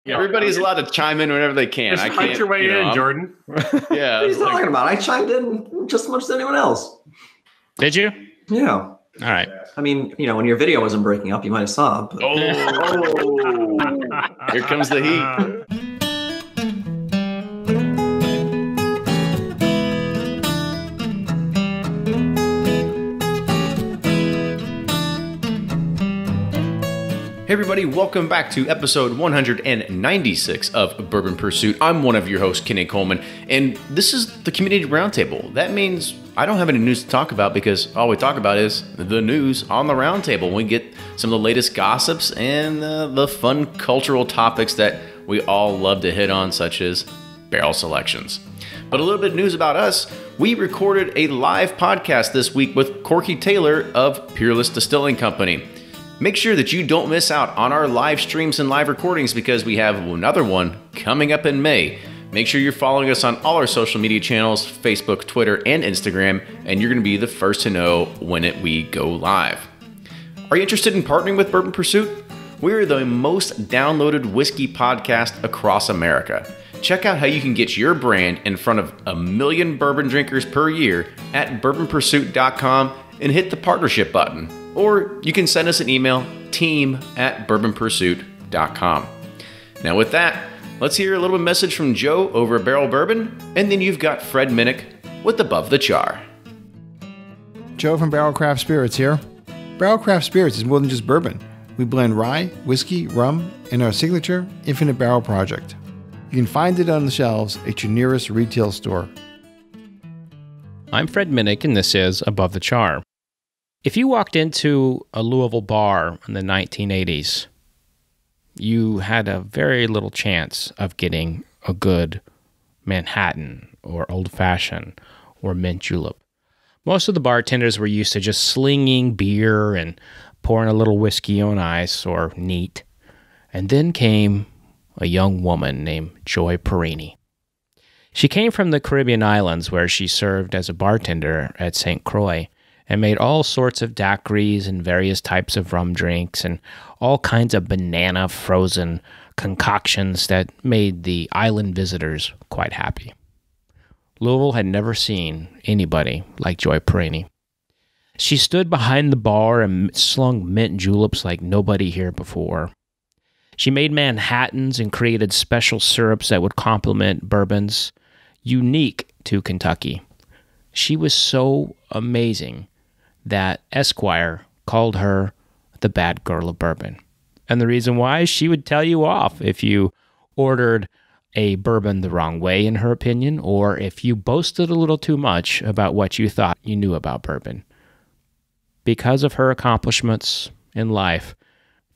Everybody's allowed to chime in whenever they can. Just fight your way in, Jordan. Yeah. What are you talking about? I chimed in just as much as anyone else. Did you? Yeah. All right. I mean, when your video wasn't breaking up, you might have saw. But... Oh. Here comes the heat. Hey everybody, welcome back to episode 196 of Bourbon Pursuit. I'm one of your hosts, Kenny Coleman, and this is the Community Roundtable. That means I don't have any news to talk about because all we talk about is the news on the roundtable. We get some of the latest gossips and the fun cultural topics that we all love to hit on, such as barrel selections. But a little bit of news about us. We recorded a live podcast this week with Corky Taylor of Peerless Distilling Company. Make sure that you don't miss out on our live streams and live recordings because we have another one coming up in May. Make sure you're following us on all our social media channels, Facebook, Twitter, and Instagram, and you're going to be the first to know when we go live. Are you interested in partnering with Bourbon Pursuit? We're the most downloaded whiskey podcast across America. Check out how you can get your brand in front of 1 million bourbon drinkers per year at bourbonpursuit.com and hit the partnership button. Or you can send us an email, team@bourbonpursuit.com. Now with that, let's hear a little message from Joe over at Barrel Bourbon, and then you've got Fred Minnick with Above the Char. Joe from Barrel Craft Spirits here. Barrel Craft Spirits is more than just bourbon. We blend rye, whiskey, rum, and our signature Infinite Barrel project. You can find it on the shelves at your nearest retail store. I'm Fred Minnick, and this is Above the Char. If you walked into a Louisville bar in the 1980s, you had a very little chance of getting a good Manhattan or Old Fashioned or mint julep. Most of the bartenders were used to just slinging beer and pouring a little whiskey on ice or neat. And then came a young woman named Joy Perrine. She came from the Caribbean islands where she served as a bartender at St. Croix and made all sorts of daiquiris and various types of rum drinks and all kinds of banana frozen concoctions that made the island visitors quite happy. Louisville had never seen anybody like Joy Perrine. She stood behind the bar and slung mint juleps like nobody here before. She made Manhattans and created special syrups that would complement bourbons, unique to Kentucky. She was so amazing that Esquire called her the bad girl of bourbon. And the reason why, she would tell you off if you ordered a bourbon the wrong way, in her opinion, or if you boasted a little too much about what you thought you knew about bourbon. Because of her accomplishments in life,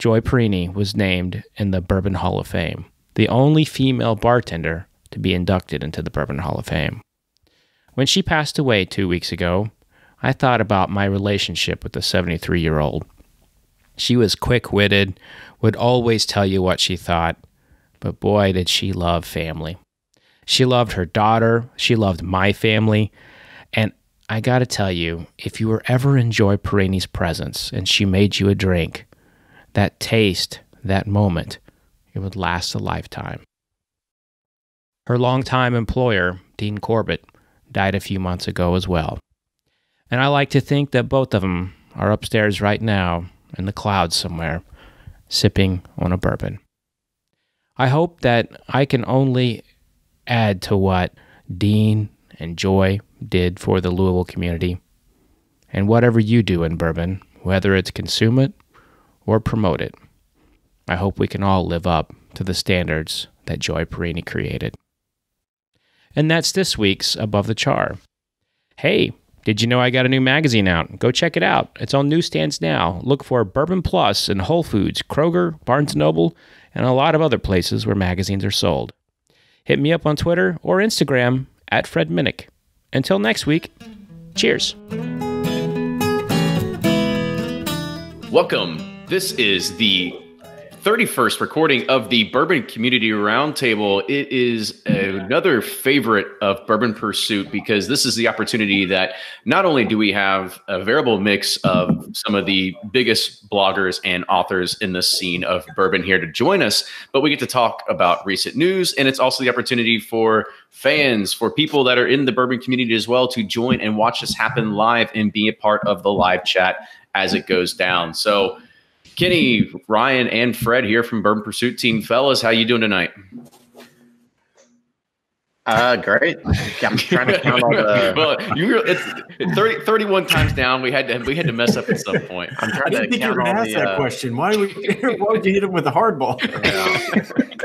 Joy Perrine was named in the Bourbon Hall of Fame, the only female bartender to be inducted into the Bourbon Hall of Fame. When she passed away 2 weeks ago, I thought about my relationship with the 73-year-old. She was quick-witted, would always tell you what she thought, but boy, did she love family. She loved her daughter, she loved my family, and I gotta tell you, if you were ever in Joy Perrine's presence and she made you a drink, that taste, that moment, it would last a lifetime. Her longtime employer, Dean Corbett, died a few months ago as well. And I like to think that both of them are upstairs right now in the clouds somewhere, sipping on a bourbon. I hope that I can only add to what Dean and Joy did for the Louisville community. And whatever you do in bourbon, whether it's consume it or promote it, I hope we can all live up to the standards that Joy Perrine created. And that's this week's Above the Char. Hey, did you know I got a new magazine out? Go check it out. It's on newsstands now. Look for Bourbon Plus in Whole Foods, Kroger, Barnes & Noble, and a lot of other places where magazines are sold. Hit me up on Twitter or Instagram at Fred Minnick. Until next week, cheers. Welcome. This is the 31st recording of the Bourbon Community Roundtable. It is another favorite of Bourbon Pursuit because this is the opportunity that not only do we have a variable mix of some of the biggest bloggers and authors in the scene of bourbon here to join us, but we get to talk about recent news, and it's also the opportunity for fans, for people that are in the bourbon community as well, to join and watch this happen live and be a part of the live chat as it goes down. So Kenny, Ryan, and Fred here from Bourbon Pursuit Team. Fellas, how you doing tonight? Great. I'm trying to count all the. Well, it's 31 times down. We had to mess up at some point. I'm trying I didn't to think you count were going to all ask the. that question. Why would you hit him with a hardball?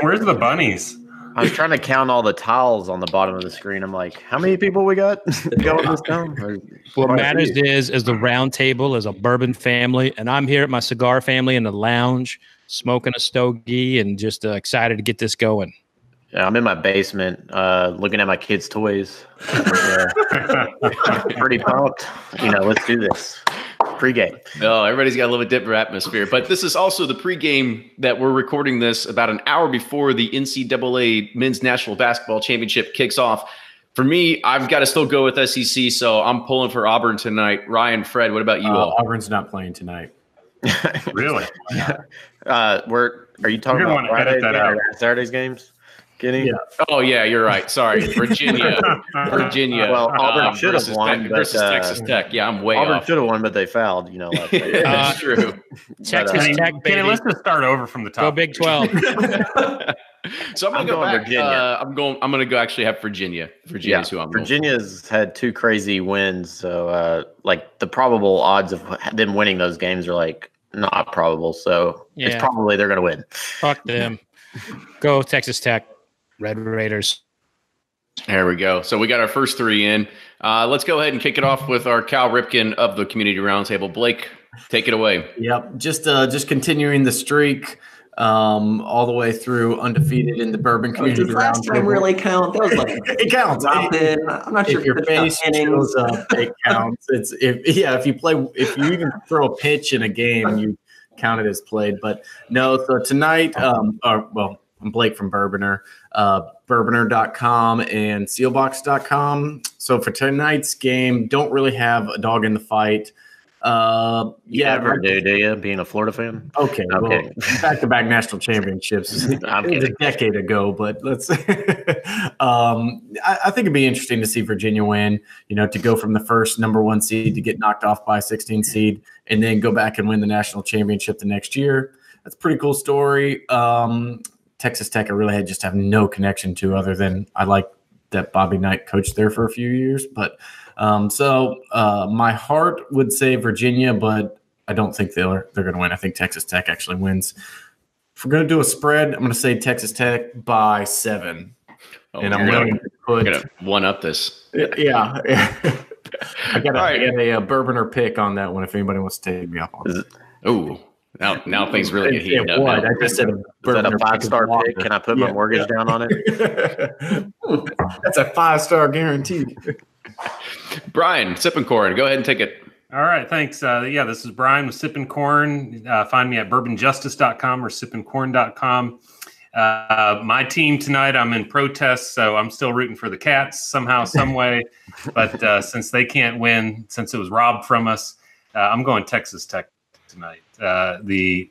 Where's the bunnies? I was trying to count all the tiles on the bottom of the screen. I'm like, how many people we got going this down? What matters is the round table is a bourbon family, and I'm here at my cigar family in the lounge, smoking a stogie and just excited to get this going. Yeah, I'm in my basement, looking at my kids' toys. Pretty pumped. Let's do this. Pre-game. No, everybody's got a little bit different atmosphere, but this is also the pregame that we're recording this about an hour before the NCAA Men's National Basketball Championship kicks off. For me, I've got to still go with SEC, so I'm pulling for Auburn tonight. Ryan, Fred, what about you all? Auburn's not playing tonight. Really? Are you talking You're about gonna edit that out. Saturday's games? Kenny? Yeah. Oh, yeah, you're right. Sorry. Virginia. Well, Auburn should have won, versus but Texas Tech. Yeah, I'm way Auburn off. should have won, but they fouled. Last night. That's true. Texas Kenny, Tech, baby. let's just start over from the top. Go Big 12. So I'm going back. Virginia. I'm going to go actually have Virginia. Virginia's who I'm going. Virginia's had two crazy wins, so the probable odds of them winning those games are not probable. So it's probably they're going to win. Fuck them. Go Texas Tech. Red Raiders. There we go. So we got our first three in. Let's go ahead and kick it off with our Cal Ripken of the Community Roundtable. Blake, take it away. Yep, just continuing the streak all the way through undefeated in the Bourbon Community Does last time Roundtable. really count? That was It counts. drop in. I'm not sure If your face shows up, it counts. If you even throw a pitch in a game, you count it as played. But no, so tonight, I'm Blake from Bourboner, bourboner.com and sealbox.com. So for tonight's game, don't really have a dog in the fight. Do you, being a Florida fan? Okay. Well, back-to-back national championships. It was a decade ago, but let's. I think it'd be interesting to see Virginia win. To go from the first number 1 seed to get knocked off by a 16 seed, and then go back and win the national championship the next year. That's a pretty cool story. Texas Tech, I really just have no connection to, other than I like that Bobby Knight coached there for a few years. But my heart would say Virginia, but I don't think they're going to win. I think Texas Tech actually wins. If we're going to do a spread, I'm going to say Texas Tech by 7. And I'm willing to put. Going to one up this. Yeah. I got a Bourboner pick on that one if anybody wants to take me up on it. Oh. Now things really get heated up. I just said Is that a 5-star pick? Can I put my mortgage down on it? That's a 5-star guarantee. Brian, Sipping Corn, go ahead and take it. All right, thanks. This is Brian with Sipping Corn. Find me at bourbonjustice.com or sippingcorn.com. My team tonight, I'm in protest, so I'm still rooting for the Cats somehow, some way. But since they can't win, since it was robbed from us, I'm going Texas Tech tonight. The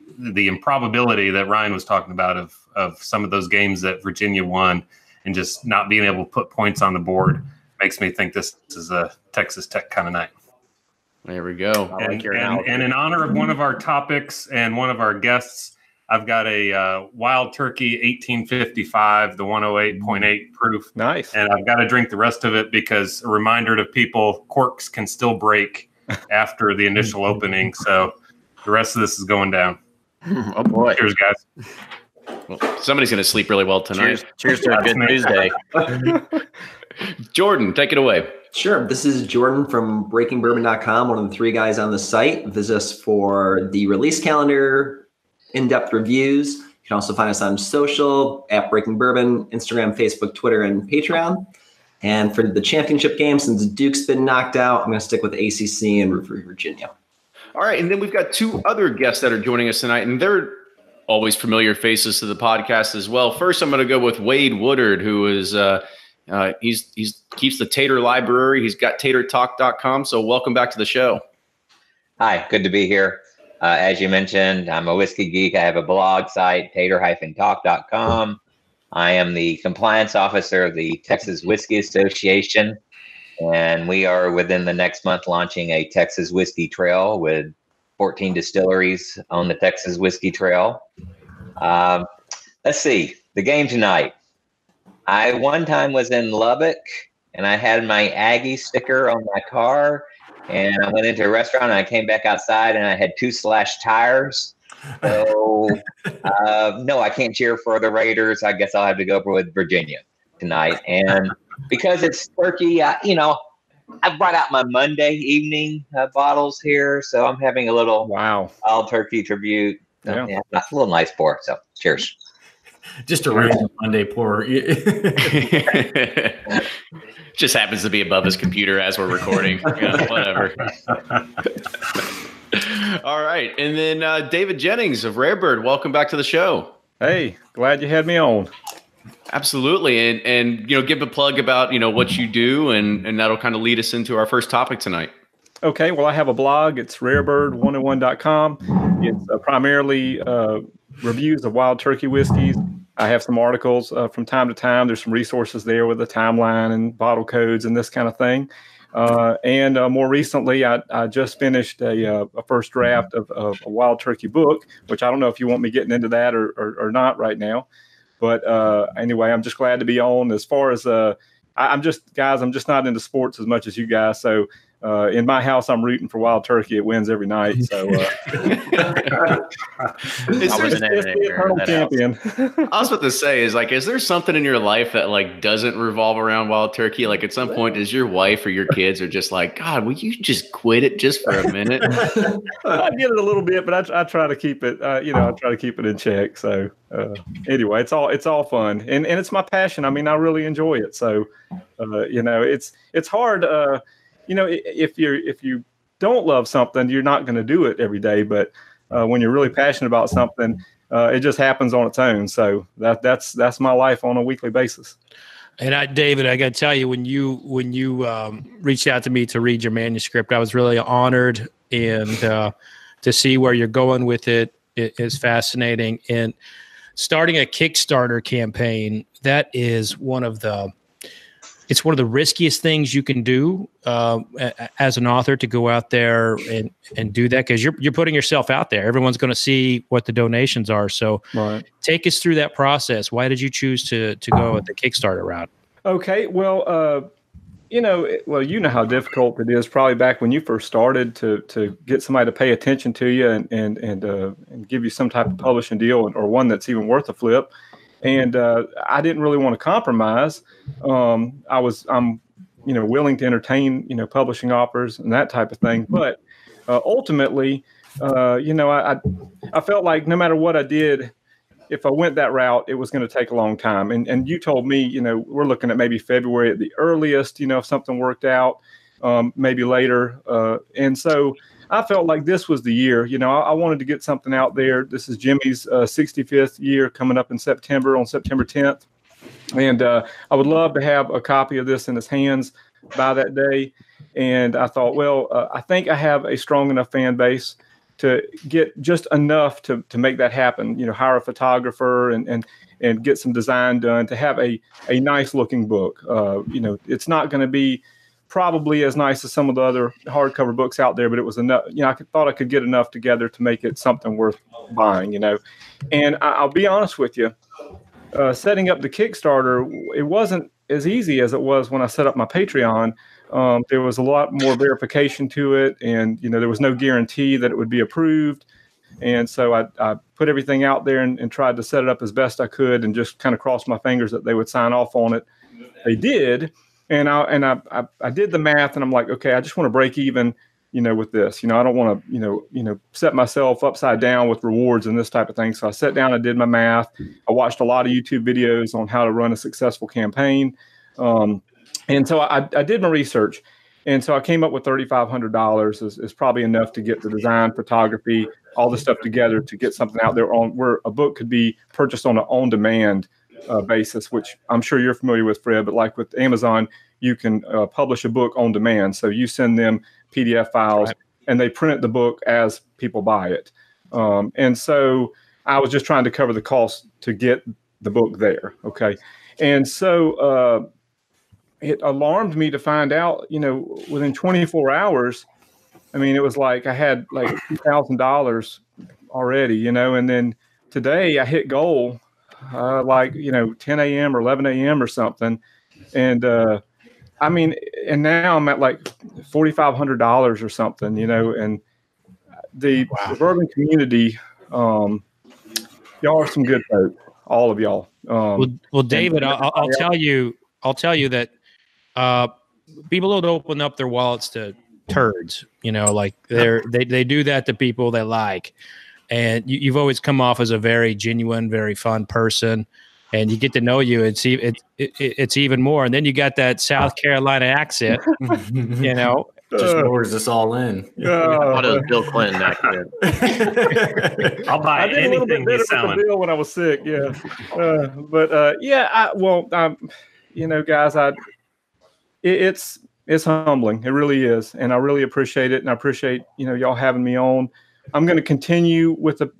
improbability that Ryan was talking about of some of those games that Virginia won and just not being able to put points on the board makes me think this is a Texas Tech kind of night. There we go. And in honor of one of our topics and one of our guests, I've got a Wild Turkey 1855, the 108.8 proof. Nice. And I've got to drink the rest of it because a reminder to people, corks can still break after the initial opening. So the rest of this is going down. Oh, boy. Cheers, guys. Well, somebody's going to sleep really well tonight. Cheers to a good Tuesday. Jordan, take it away. Sure. This is Jordan from breakingbourbon.com, one of the 3 guys on the site. Visit us for the release calendar, in-depth reviews. You can also find us on social at Breaking Bourbon, Instagram, Facebook, Twitter, and Patreon. And for the championship game, since Duke's been knocked out, I'm going to stick with ACC and root for Virginia. All right, and then we've got 2 other guests that are joining us tonight, and they're always familiar faces to the podcast as well. First, I'm going to go with Wade Woodard, who is he's keeps the Tater Library. He's got tater-talk.com. So welcome back to the show. Hi, good to be here. As you mentioned, I'm a whiskey geek. I have a blog site, tater-talk.com. I am the compliance officer of the Texas Whiskey Association, and we are within the next month launching a Texas Whiskey Trail with 14 distilleries on the Texas Whiskey Trail. Let's see, the game tonight. I one time was in Lubbock, and I had my Aggie sticker on my car, and I went into a restaurant, and I came back outside, and I had 2 slashed tires. So, no, I can't cheer for the Raiders. I guess I'll have to go with Virginia tonight. And because it's turkey, I brought out my Monday evening bottles here. So I'm having a little wild turkey tribute. Yeah, a little nice pour. So cheers. Just a random Monday pour. Just happens to be above his computer as we're recording. Whatever. All right. And then David Jennings of Rarebird, welcome back to the show. Hey, glad you had me on. Absolutely. And give a plug about, what you do, and that'll kind of lead us into our first topic tonight. Okay. Well, I have a blog. It's rarebird101.com. It's primarily reviews of wild turkey whiskeys. I have some articles from time to time. There's some resources there with a timeline and bottle codes and this kind of thing. And more recently, I just finished a first draft of a wild turkey book, which I don't know if you want me getting into that or not right now. But anyway, I'm just glad to be on. As far as I'm just not into sports as much as you guys. So in my house, I'm rooting for wild turkey. It wins every night. So it's the eternal champion. I was about to say is there something in your life that doesn't revolve around wild turkey? At some point, does your wife or your kids are just like, God, will you just quit it just for a minute? I get it a little bit, but I try to keep it. I try to keep it in check. So anyway, it's all fun, and it's my passion. I mean, I really enjoy it. So it's hard. If you don't love something, you're not going to do it every day. But when you're really passionate about something, it just happens on its own. So that's my life on a weekly basis. And David, I got to tell you, when you reached out to me to read your manuscript, I was really honored, and to see where you're going with it is fascinating. And starting a Kickstarter campaign, that is one of the riskiest things you can do as an author, to go out there and do that, because you're putting yourself out there. Everyone's going to see what the donations are. So Take us through that process. Why did you choose to go with the Kickstarter route? Okay, well, you know how difficult it is probably back when you first started to get somebody to pay attention to you and give you some type of publishing deal, or one that's even worth a flip. And I didn't really want to compromise. I'm willing to entertain, publishing offers and that type of thing. But ultimately, I felt like no matter what I did, if I went that route, it was going to take a long time. And you told me, we're looking at maybe February at the earliest, if something worked out, maybe later. And so I felt like this was the year. I wanted to get something out there. This is Jimmy's 65th year coming up in September, on September 10th. And I would love to have a copy of this in his hands by that day. And I thought, well, I think I have a strong enough fan base to get just enough to make that happen, hire a photographer and get some design done to have a nice looking book. It's not going to be probably as nice as some of the other hardcover books out there, but it was enough. I thought I could get enough together to make it something worth buying, And I'll be honest with you, setting up the Kickstarter, it wasn't as easy as it was when I set up my Patreon. There was a lot more verification to it, and there was no guarantee that it would be approved. And so I put everything out there and tried to set it up as best I could, and just kind of crossed my fingers that they would sign off on it. They did. And I did the math, and I'm like, okay, I just want to break even, with this. I don't want to, set myself upside down with rewards and this type of thing. So I sat down and did my math. I watched a lot of YouTube videos on how to run a successful campaign. And so I did my research. And so I came up with $3,500 is probably enough to get the design, photography, all this stuff together to get something out there on where a book could be purchased on an on-demand basis, which I'm sure you're familiar with, Fred. But like with Amazon, you can publish a book on demand. So you send them PDF files, and they print the book as people buy it. And so I was just trying to cover the cost to get the book there. Okay. And so it alarmed me to find out, within 24 hours, I mean, it was like I had like $2,000 already, and then today I hit goal 10 a.m. or 11 a.m. or something. And I mean, and now I'm at like $4,500 or something, and the bourbon community, y'all are some good folk, all of y'all. Well, David, I'll tell you that people don't open up their wallets to turds, like they do that to people they like, and you've always come off as a very genuine, very fun person, and you get to know you. It's even more, and then you got that South Carolina accent, Just lures us all in. I thought it was Bill Clinton accent. I'll buy anything he's selling. Bill when I was sick, yeah. Guys, it's humbling. It really is, and I really appreciate it, and I appreciate y'all having me on. I'm going to continue with the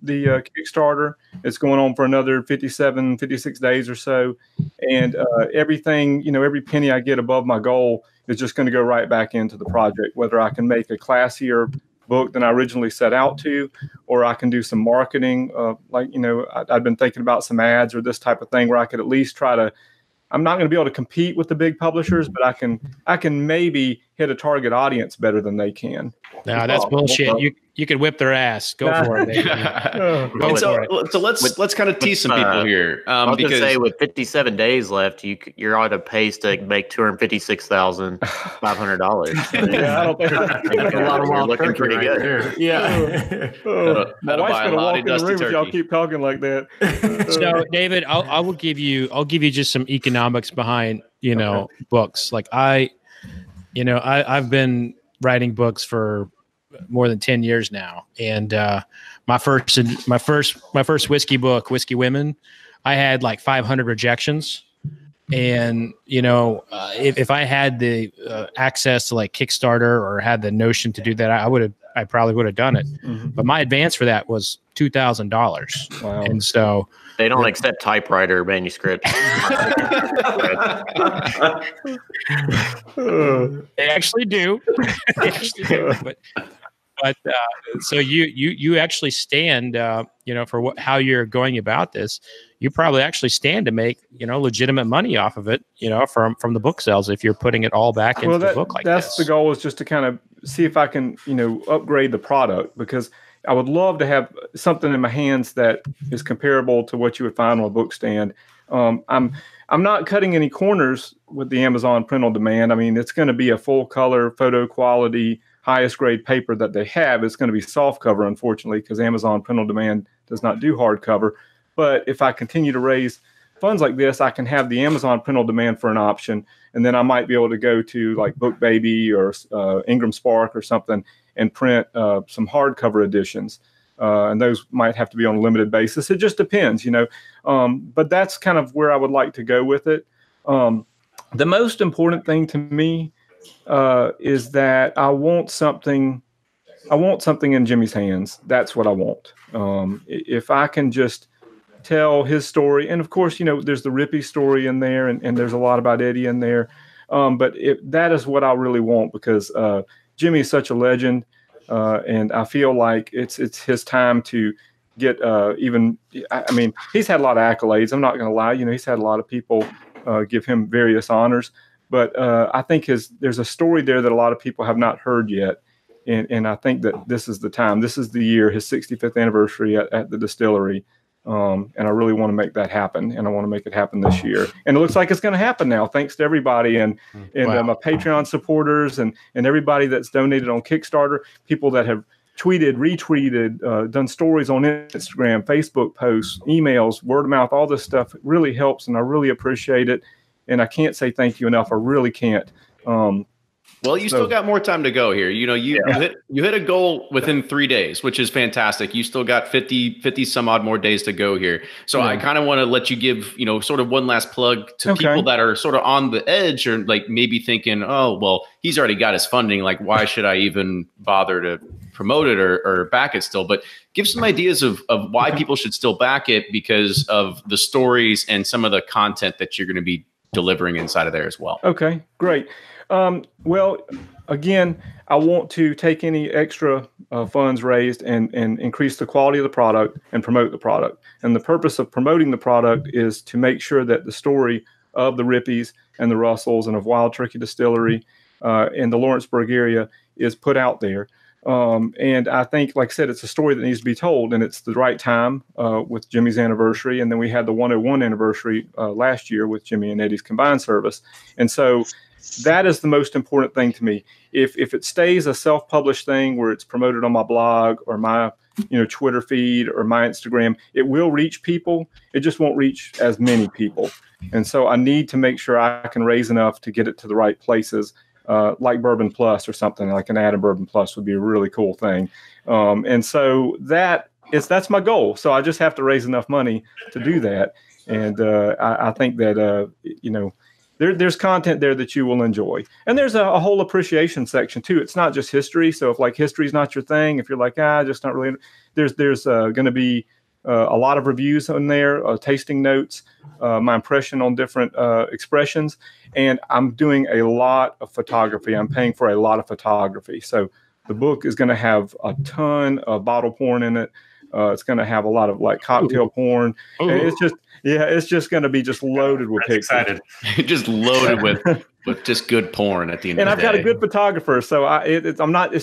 Kickstarter. It's going on for another 56 days or so, and everything, every penny I get above my goal is just going to go right back into the project, whether I can make a classier book than I originally set out to, or I can do some marketing. I've been thinking about some ads or this type of thing where I could at least try to, I'm not going to be able to compete with the big publishers, but I can maybe hit a target audience better than they can. No, that's bullshit. You could whip their ass. Go for it. So let's kind of tease some people here. I was going to say, with 57 days left, you're on a pace to make $256,500. Yeah, I don't think you're looking pretty good. There. Yeah. My wife's going to walk in the room if y'all keep talking like that. So, David, I'll give you just some economics behind books. Like I've been writing books for more than 10 years now, and my first whiskey book, Whiskey Women, I had like 500 rejections, and if I had the access to like Kickstarter or had the notion to do that, I probably would have done it. Mm-hmm. But my advance for that was $2,000. Wow. And so they don't accept typewriter manuscripts. They actually do. But so you actually stand, for how you're going about this. You probably actually stand to make, legitimate money off of it, from the book sales if you're putting it all back into the book like that's this. The goal, is just to kind of see if I can, upgrade the product, because I would love to have something in my hands that is comparable to what you would find on a book stand. I'm not cutting any corners with the Amazon print on demand. I mean, it's going to be a full color, photo quality, highest grade paper that they have. It's going to be soft cover, unfortunately, because Amazon print on demand does not do hardcover. But if I continue to raise funds like this, I can have the Amazon print on demand for an option, and then I might be able to go to like BookBaby or Ingram Spark or something and print some hardcover editions. And those might have to be on a limited basis. It just depends, but that's kind of where I would like to go with it. The most important thing to me is that I want something in Jimmy's hands. That's what I want. If I can just tell his story, and of course, there's the Rippy story in there, and there's a lot about Eddie in there. But that is what I really want, because Jimmy is such a legend, and I feel like it's his time to get he's had a lot of accolades. I'm not going to lie, he's had a lot of people give him various honors, but I think there's a story there that a lot of people have not heard yet, and I think that this is the time. This is the year, his 65th anniversary at the distillery. And I really want to make that happen, and I want to make it happen this year. And it looks like it's going to happen now, thanks to everybody, and my Patreon supporters, and everybody that's donated on Kickstarter, people that have tweeted, retweeted, done stories on Instagram, Facebook posts, emails, word of mouth. All this stuff really helps, and I really appreciate it. And I can't say thank you enough. I really can't. Well, you still got more time to go here. You know, you hit a goal within 3 days, which is fantastic. You still got 50 some odd more days to go here. So I kind of want to let you give, you know, sort of one last plug to people that are sort of on the edge or like maybe thinking, oh, well, he's already got his funding. Like, why should I even bother to promote it or back it still? But give some ideas of why people should still back it because of the stories and some of the content that you're going to be delivering inside of there as well. Okay, great. Well, again, I want to take any extra funds raised and increase the quality of the product and promote the product. And the purpose of promoting the product is to make sure that the story of the Rippies and the Russells and of Wild Turkey Distillery in the Lawrenceburg area is put out there. And I think, like I said, it's a story that needs to be told, and it's the right time with Jimmy's anniversary. And then we had the 101 anniversary last year with Jimmy and Eddie's combined service. And so that is the most important thing to me. If it stays a self-published thing where it's promoted on my blog or my Twitter feed or my Instagram, it will reach people. It just won't reach as many people. And so I need to make sure I can raise enough to get it to the right places. Like Bourbon Plus or something, like an ad in Bourbon Plus would be a really cool thing. And so that's my goal. So I just have to raise enough money to do that. And I think that, there's content there that you will enjoy. And there's a whole appreciation section too. It's not just history. So if like history is not your thing, if you're like, just not really, there's going to be a lot of reviews on there, tasting notes, my impression on different expressions. And I'm doing a lot of photography. I'm paying for a lot of photography. So the book is going to have a ton of bottle porn in it. It's going to have a lot of like cocktail porn. And it's just going to be just loaded with pictures. Excited. Just loaded with just good porn at the end of the day. And I've got a good photographer, so it's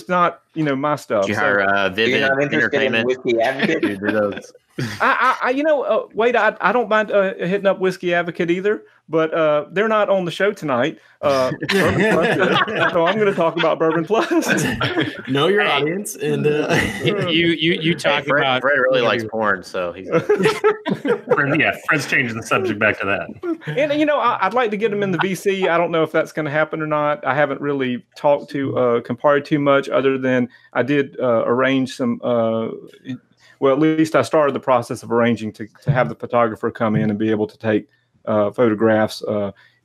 not my stuff. You hire Vivid Entertainment. Whiskey Advocate to do those. I don't mind hitting up Whiskey Advocate either, but they're not on the show tonight. Bourbon Plus is, so I'm going to talk about Bourbon Plus. Know your audience, and you talk about. Fred really likes porn, so he's. Fred's changing the subject back to that. And I'd like to get him in the VC. I don't know if that's going to happen or not. I haven't really talked to Campari too much, other than I did arrange some. Well, at least I started the process of arranging to have the photographer come in and be able to take photographs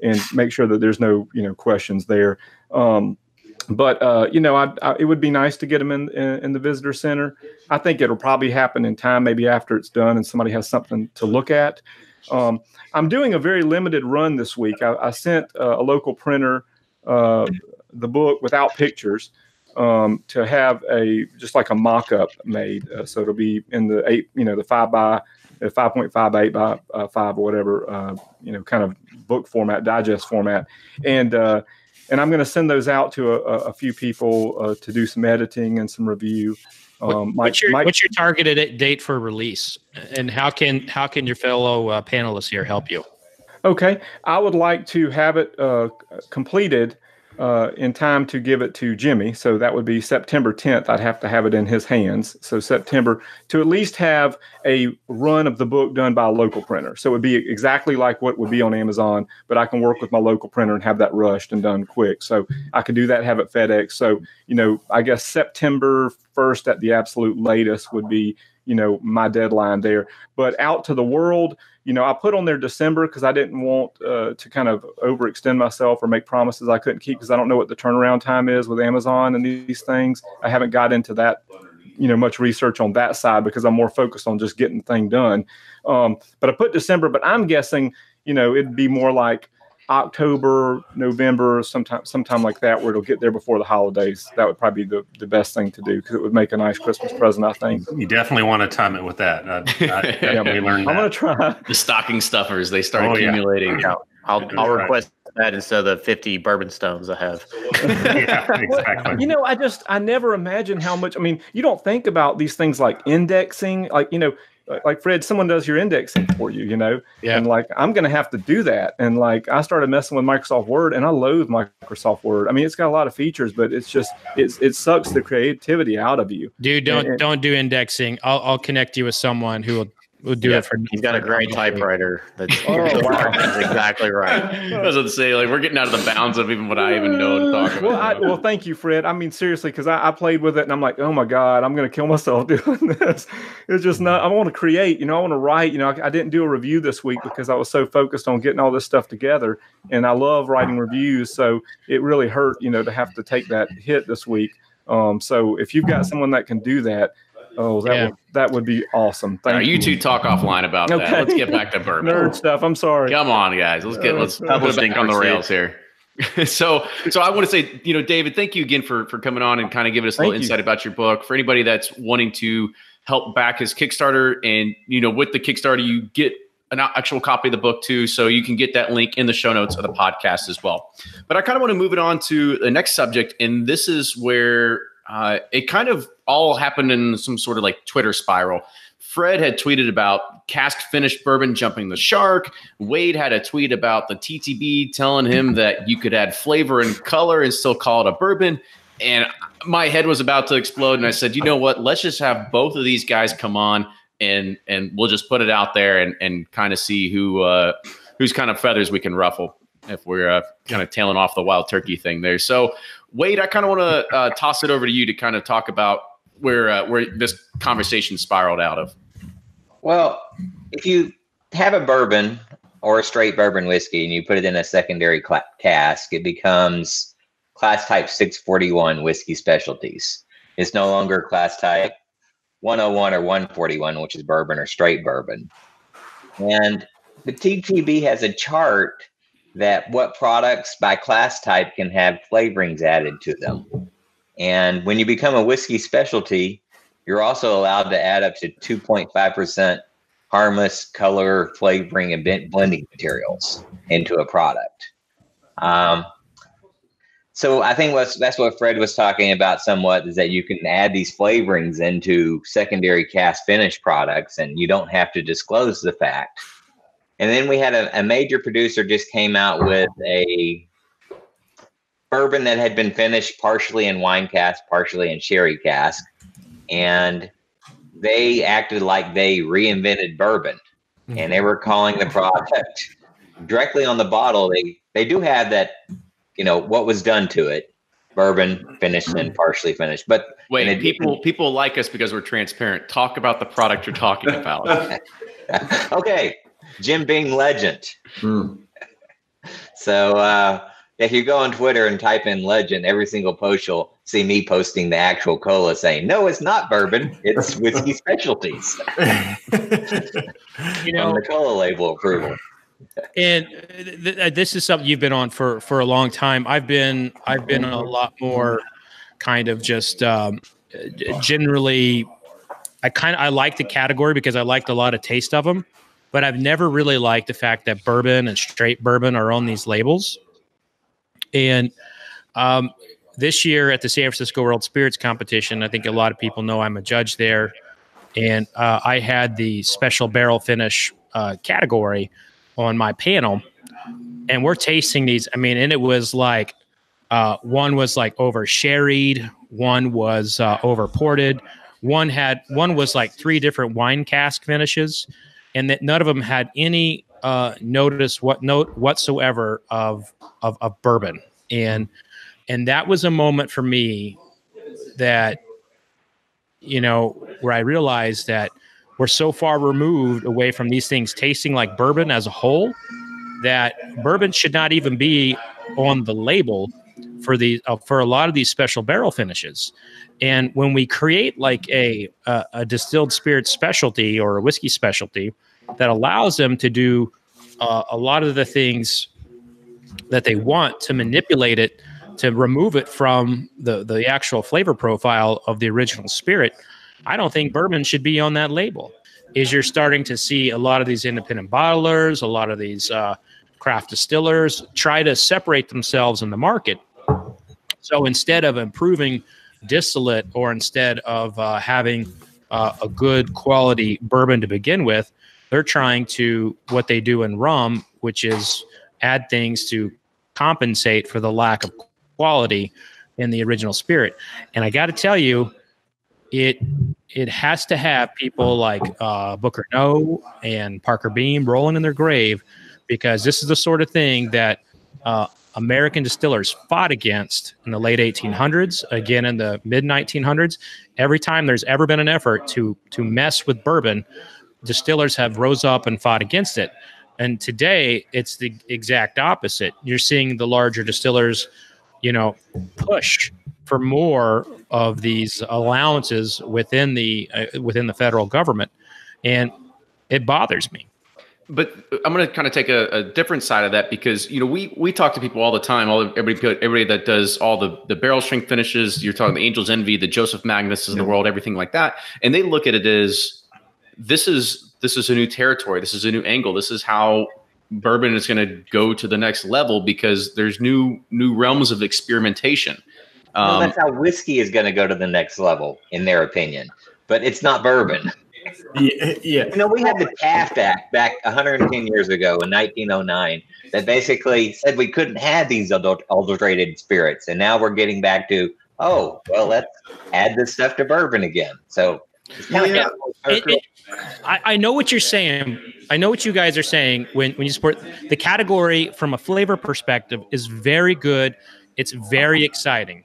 and make sure that there's no questions there. But it would be nice to get them in the visitor center. I think it'll probably happen in time, maybe after it's done and somebody has something to look at. I'm doing a very limited run this week. I sent a local printer the book without pictures. To have just like a mock-up made, so it'll be in the 5.5 by 8 by 5 or whatever, kind of book format, digest format, and I'm going to send those out to a few people to do some editing and some review. What's your targeted date for release, and how can your fellow panelists here help you? Okay, I would like to have it completed. In time to give it to Jimmy. So that would be September 10th. I'd have to have it in his hands. So September, to at least have a run of the book done by a local printer. So it would be exactly like what would be on Amazon, but I can work with my local printer and have that rushed and done quick. So I could do that, have it FedEx. So, I guess September 1st at the absolute latest would be, my deadline there. But out to the world, I put on there December because I didn't want to kind of overextend myself or make promises I couldn't keep, because I don't know what the turnaround time is with Amazon and these things. I haven't got into that, much research on that side because I'm more focused on just getting the thing done. But I put December, but I'm guessing, it'd be more like October, November, sometime like that, where it'll get there before the holidays. That would probably be the best thing to do, because it would make a nice Christmas present, I think. You definitely want to time it with that. I definitely learned that. I'm going to try. The stocking stuffers, they start accumulating. Yeah. I'll request that instead of the 50 bourbon stones I have. Yeah, exactly. I never imagine how much. I mean, you don't think about these things like indexing, like Fred, someone does your indexing for you, Yeah. And like, I'm going to have to do that. And like, I started messing with Microsoft Word, and I loathe Microsoft Word. I mean, it's got a lot of features, but it's just, it sucks the creativity out of you. Dude, don't do indexing. I'll connect you with someone who will We'll do it for. He's got a great typewriter. That's wow. That's exactly right. I was going to say, like, we're getting out of the bounds of even what I even know to talk about. Well, thank you, Fred. I mean, seriously, because I played with it and I'm like, oh my God, I'm going to kill myself doing this. It's just not, I want to create, I want to write, I didn't do a review this week because I was so focused on getting all this stuff together. And I love writing reviews. So it really hurt, to have to take that hit this week. So if you've got someone that can do that, that would be awesome. Thank you. You two talk offline about that. Let's get back to bourbon. Nerd stuff. I'm sorry. Come on, guys. Let's put it back on the rails here. So I want to say, David, thank you again for coming on and kind of giving us a little insight about your book. For anybody that's wanting to help back his Kickstarter, and with the Kickstarter, you get an actual copy of the book too, so you can get that link in the show notes of the podcast as well. But I kind of want to move it on to the next subject, and this is where it kind of all happened in some sort of like Twitter spiral. Fred had tweeted about cask finished bourbon jumping the shark. Wade had a tweet about the TTB telling him that you could add flavor and color and still call it a bourbon. And my head was about to explode. And I said, you know what? Let's just have both of these guys come on and we'll just put it out there and kind of see whose kind of feathers we can ruffle if we're kind of tailing off the wild turkey thing there. So Wade, I kind of want to toss it over to you to kind of talk about where this conversation spiraled out of. Well, if you have a bourbon or a straight bourbon whiskey and you put it in a secondary cask, it becomes class type 641 whiskey specialties. It's no longer class type 101 or 141, which is bourbon or straight bourbon. And the TTB has a chart that what products by class type can have flavorings added to them. And when you become a whiskey specialty, you're also allowed to add up to 2.5% harmless color, flavoring, and blending materials into a product. So I think that's what Fred was talking about somewhat, is that you can add these flavorings into secondary cask finish products and you don't have to disclose the fact. And then we had a major producer just came out with a bourbon that had been finished partially in wine cask, partially in sherry cask. And they acted like they reinvented bourbon. And they were calling the product directly on the bottle. They do have that, what was done to it. Bourbon finished and partially finished. But wait, people like us because we're transparent. Talk about the product you're talking about. Okay. Jim Beam Legend. So if you go on Twitter and type in legend, every single post you'll see me posting the actual cola saying, no, it's not bourbon, it's whiskey specialties. From the cola label approval. And this is something you've been on for a long time. I've been a lot more kind of just generally. I like the category because I liked a lot of taste of them, but I've never really liked the fact that bourbon and straight bourbon are on these labels. And this year at the San Francisco World Spirits Competition, I think a lot of people know I'm a judge there, and I had the special barrel finish category on my panel, and we're tasting these. I mean, and it was like one was like over sherried, one was over ported, one was like 3 different wine cask finishes, and that none of them had any note whatsoever of bourbon. And that was a moment for me that, where I realized that we're so far removed away from these things tasting like bourbon as a whole, that bourbon should not even be on the label for a lot of these special barrel finishes. And when we create like a distilled spirit specialty or a whiskey specialty that allows them to do a lot of the things that they want to manipulate it, to remove it from the actual flavor profile of the original spirit, I don't think bourbon should be on that label. You're starting to see a lot of these independent bottlers, a lot of these craft distillers try to separate themselves in the market. So instead of improving distillate, or instead of having a good quality bourbon to begin with, they're trying to, what they do in rum, which is add things to compensate for the lack of quality in the original spirit. And I got to tell you, it has to have people like Booker No and Parker Beam rolling in their grave, because this is the sort of thing that American distillers fought against in the late 1800s, again in the mid 1900s. Every time there's ever been an effort to mess with bourbon, distillers have rose up and fought against it. And today it's the exact opposite. You're seeing the larger distillers, push for more of these allowances within the federal government, and it bothers me. But I'm going to kind of take a different side of that, because we talk to people all the time. Everybody that does all the barrel strength finishes. You're talking the Angel's Envy, the Joseph Magnuses of the world, everything like that, and they look at it as this is a new territory. This is a new angle. This is how bourbon is going to go to the next level, because there's new realms of experimentation. That's how whiskey is going to go to the next level, in their opinion. But it's not bourbon. Yeah. We had the Taft Act back 110 years ago in 1909 that basically said we couldn't have these adulterated spirits. And now we're getting back to, let's add this stuff to bourbon again. So it's kind of I know what you're saying. I know what you guys are saying when you support the category from a flavor perspective is very good. It's very exciting.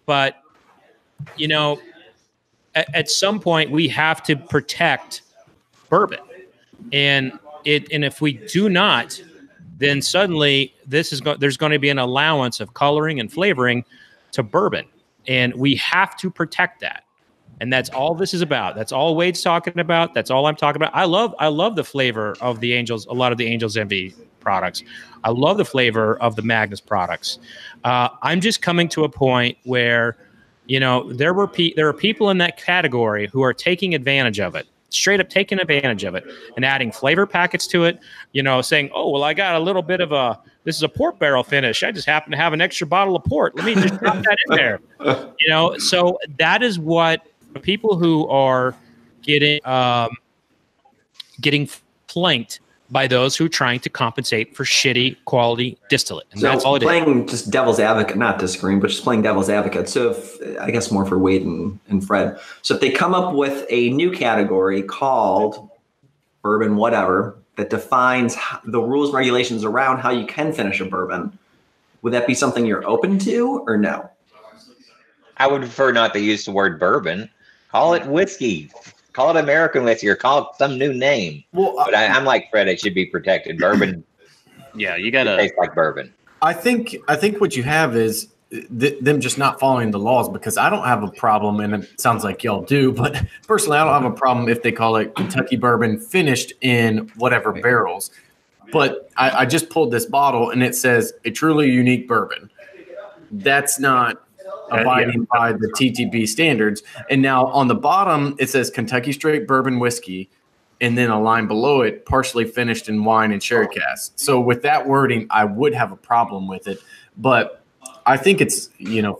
But, at some point we have to protect bourbon. And if we do not, then suddenly there's going to be an allowance of coloring and flavoring to bourbon. And we have to protect that. And that's all this is about. That's all Wade's talking about. That's all I'm talking about. I love the flavor of a lot of the Angel's Envy products. I love the flavor of the Magnus products. I'm just coming to a point where, there are people in that category who are taking advantage of it, straight up taking advantage of it and adding flavor packets to it, saying, oh, well, I got a little bit of this is a port barrel finish. I just happen to have an extra bottle of port. Let me just drop that in there. So that is what people who are getting flanked by those who are trying to compensate for shitty quality distillate. And so that's all it is. Playing just devil's advocate, not disagreeing, but just playing devil's advocate. So I guess more for Wade and Fred. So if they come up with a new category called bourbon whatever that defines the rules and regulations around how you can finish a bourbon, would that be something you're open to or no? I would prefer not to use the word bourbon. Call it whiskey. Call it American whiskey, or call it some new name. Well, but I'm like Fred. It should be protected. Bourbon. Yeah, you gotta taste like bourbon. I think what you have is them just not following the laws, because I don't have a problem, and it sounds like y'all do, but personally, I don't have a problem if they call it Kentucky bourbon finished in whatever barrels. But I just pulled this bottle, and it says a truly unique bourbon. That's not abiding by the TTB standards. And now on the bottom, it says Kentucky straight bourbon whiskey, and then a line below it, partially finished in wine and sherry cask. So with that wording, I would have a problem with it. But I think it's,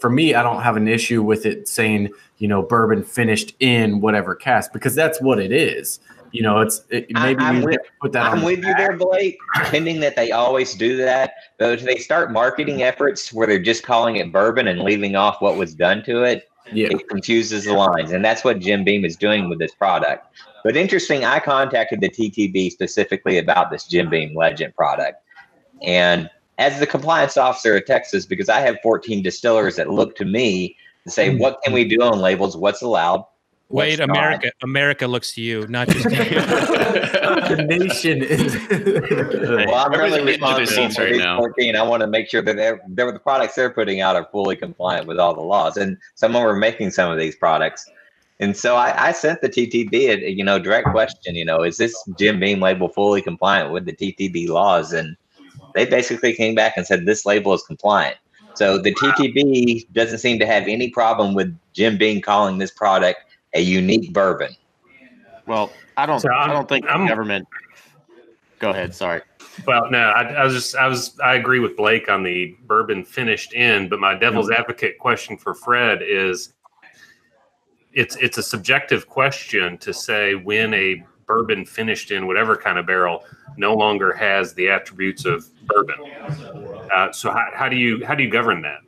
for me, I don't have an issue with it saying, bourbon finished in whatever cask, because that's what it is. I'm with you there, Blake, pretending that they always do that. But if they start marketing efforts where they're just calling it bourbon and leaving off what was done to it, it confuses the lines. And that's what Jim Beam is doing with this product. But interesting, I contacted the TTB specifically about this Jim Beam Legend product. And as the compliance officer of Texas, because I have 14 distillers that look to me to say, what can we do on labels? What's allowed? Wait, America looks to you, not just the nation is. Well, I'm really responsible for these 14. I want to make sure that the products they're putting out are fully compliant with all the laws. And some of them are making some of these products. And so I sent the TTB a direct question, is this Jim Beam label fully compliant with the TTB laws? And they basically came back and said this label is compliant. So the TTB doesn't seem to have any problem with Jim Beam calling this product a unique bourbon. Well, I don't think the government. Go ahead. Sorry. Well, no, I agree with Blake on the bourbon finished in, but my devil's advocate question for Fred is, it's a subjective question to say when a bourbon finished in whatever kind of barrel no longer has the attributes of bourbon. So how do you govern that?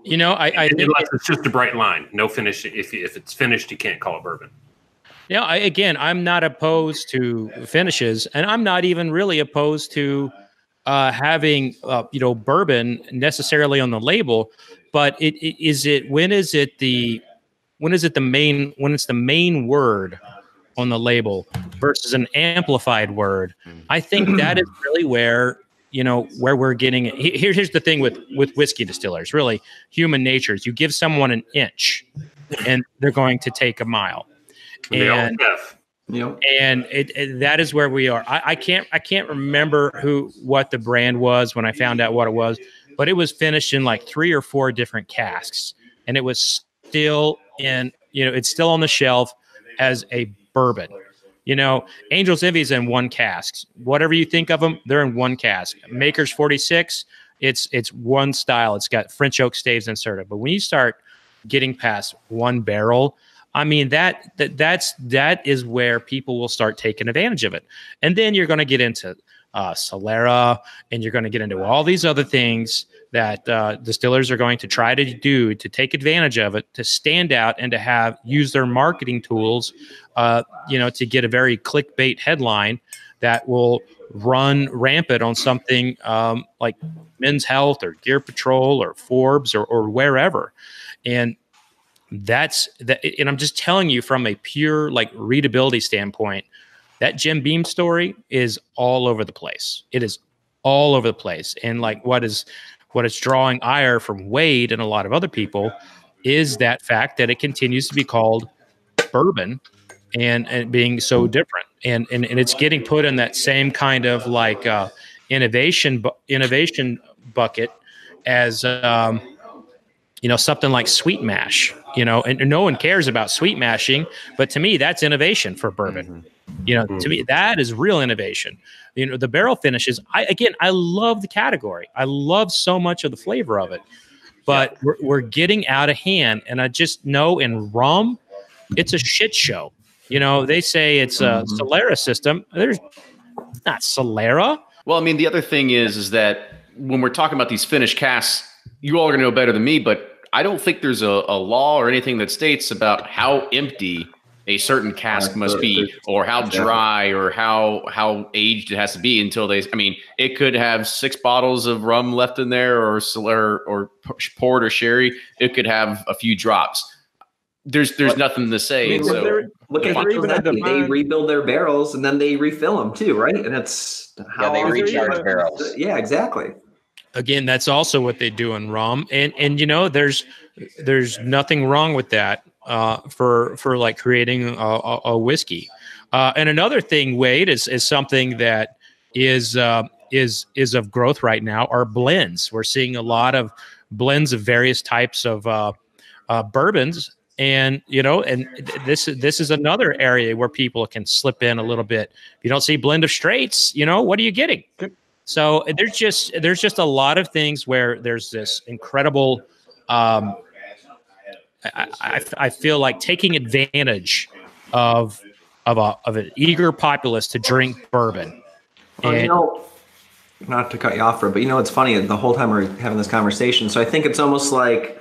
You know, I think it's just a bright line. No finish. If it's finished, you can't call it bourbon. Yeah, I'm not opposed to finishes, and I'm not even really opposed to having bourbon necessarily on the label. But when it's the main word on the label versus an amplified word. I think that is really where we're getting it. Here's the thing with whiskey distillers, really human nature is you give someone an inch and they're going to take a mile. And that is where we are. I can't remember what the brand was when I found out what it was, but it was finished in like 3 or 4 different casks, and it was still it's still on the shelf as a bourbon. Angel's Envy is in 1 cask. Whatever you think of them, they're in 1 cask. Maker's 46, it's one style. It's got French oak staves inserted. But when you start getting past 1 barrel, I mean that is where people will start taking advantage of it. And then you're going to get into Solera, and you're going to get into all these other things that distillers are going to try to do to take advantage of it, to stand out, and to use their marketing tools, to get a very clickbait headline that will run rampant on something like Men's Health or Gear Patrol or Forbes or wherever. And and I'm just telling you from a pure readability standpoint, that Jim Beam story is all over the place. It is all over the place. And what is drawing ire from Wade and a lot of other people is that fact that it continues to be called bourbon and being so different. And it's getting put in that same kind of innovation bucket as something like sweet mash, and no one cares about sweet mashing, but to me, that's innovation for bourbon. To me, that is real innovation. The barrel finishes, I love the category. I love so much of the flavor of it, but we're getting out of hand. And I just know in rum, it's a shit show. They say it's a Solera system. There's not Solera. Well, I mean, the other thing is that when we're talking about these finished casks, you all are going to know better than me, but I don't think there's a law or anything that states about how empty a certain cask must be, or how dry, or how aged it has to be until it could have 6 bottles of rum left in there, or port or sherry. It could have a few drops. There's nothing to say. Look at they rebuild their barrels and then they refill them too, right? And it's how they recharge barrels. Yeah, exactly. Again, that's also what they do in rum, and there's nothing wrong with that for creating a whiskey. And another thing, Wade, is something that is of growth right now are blends. We're seeing a lot of blends of various types of bourbons, and this is another area where people can slip in a little bit. If you don't see blend of straights, what are you getting? So there's just a lot of things where there's this incredible. I feel like taking advantage of an eager populace to drink bourbon. And, not to cut you off, but it's funny, the whole time we're having this conversation. So I think it's almost like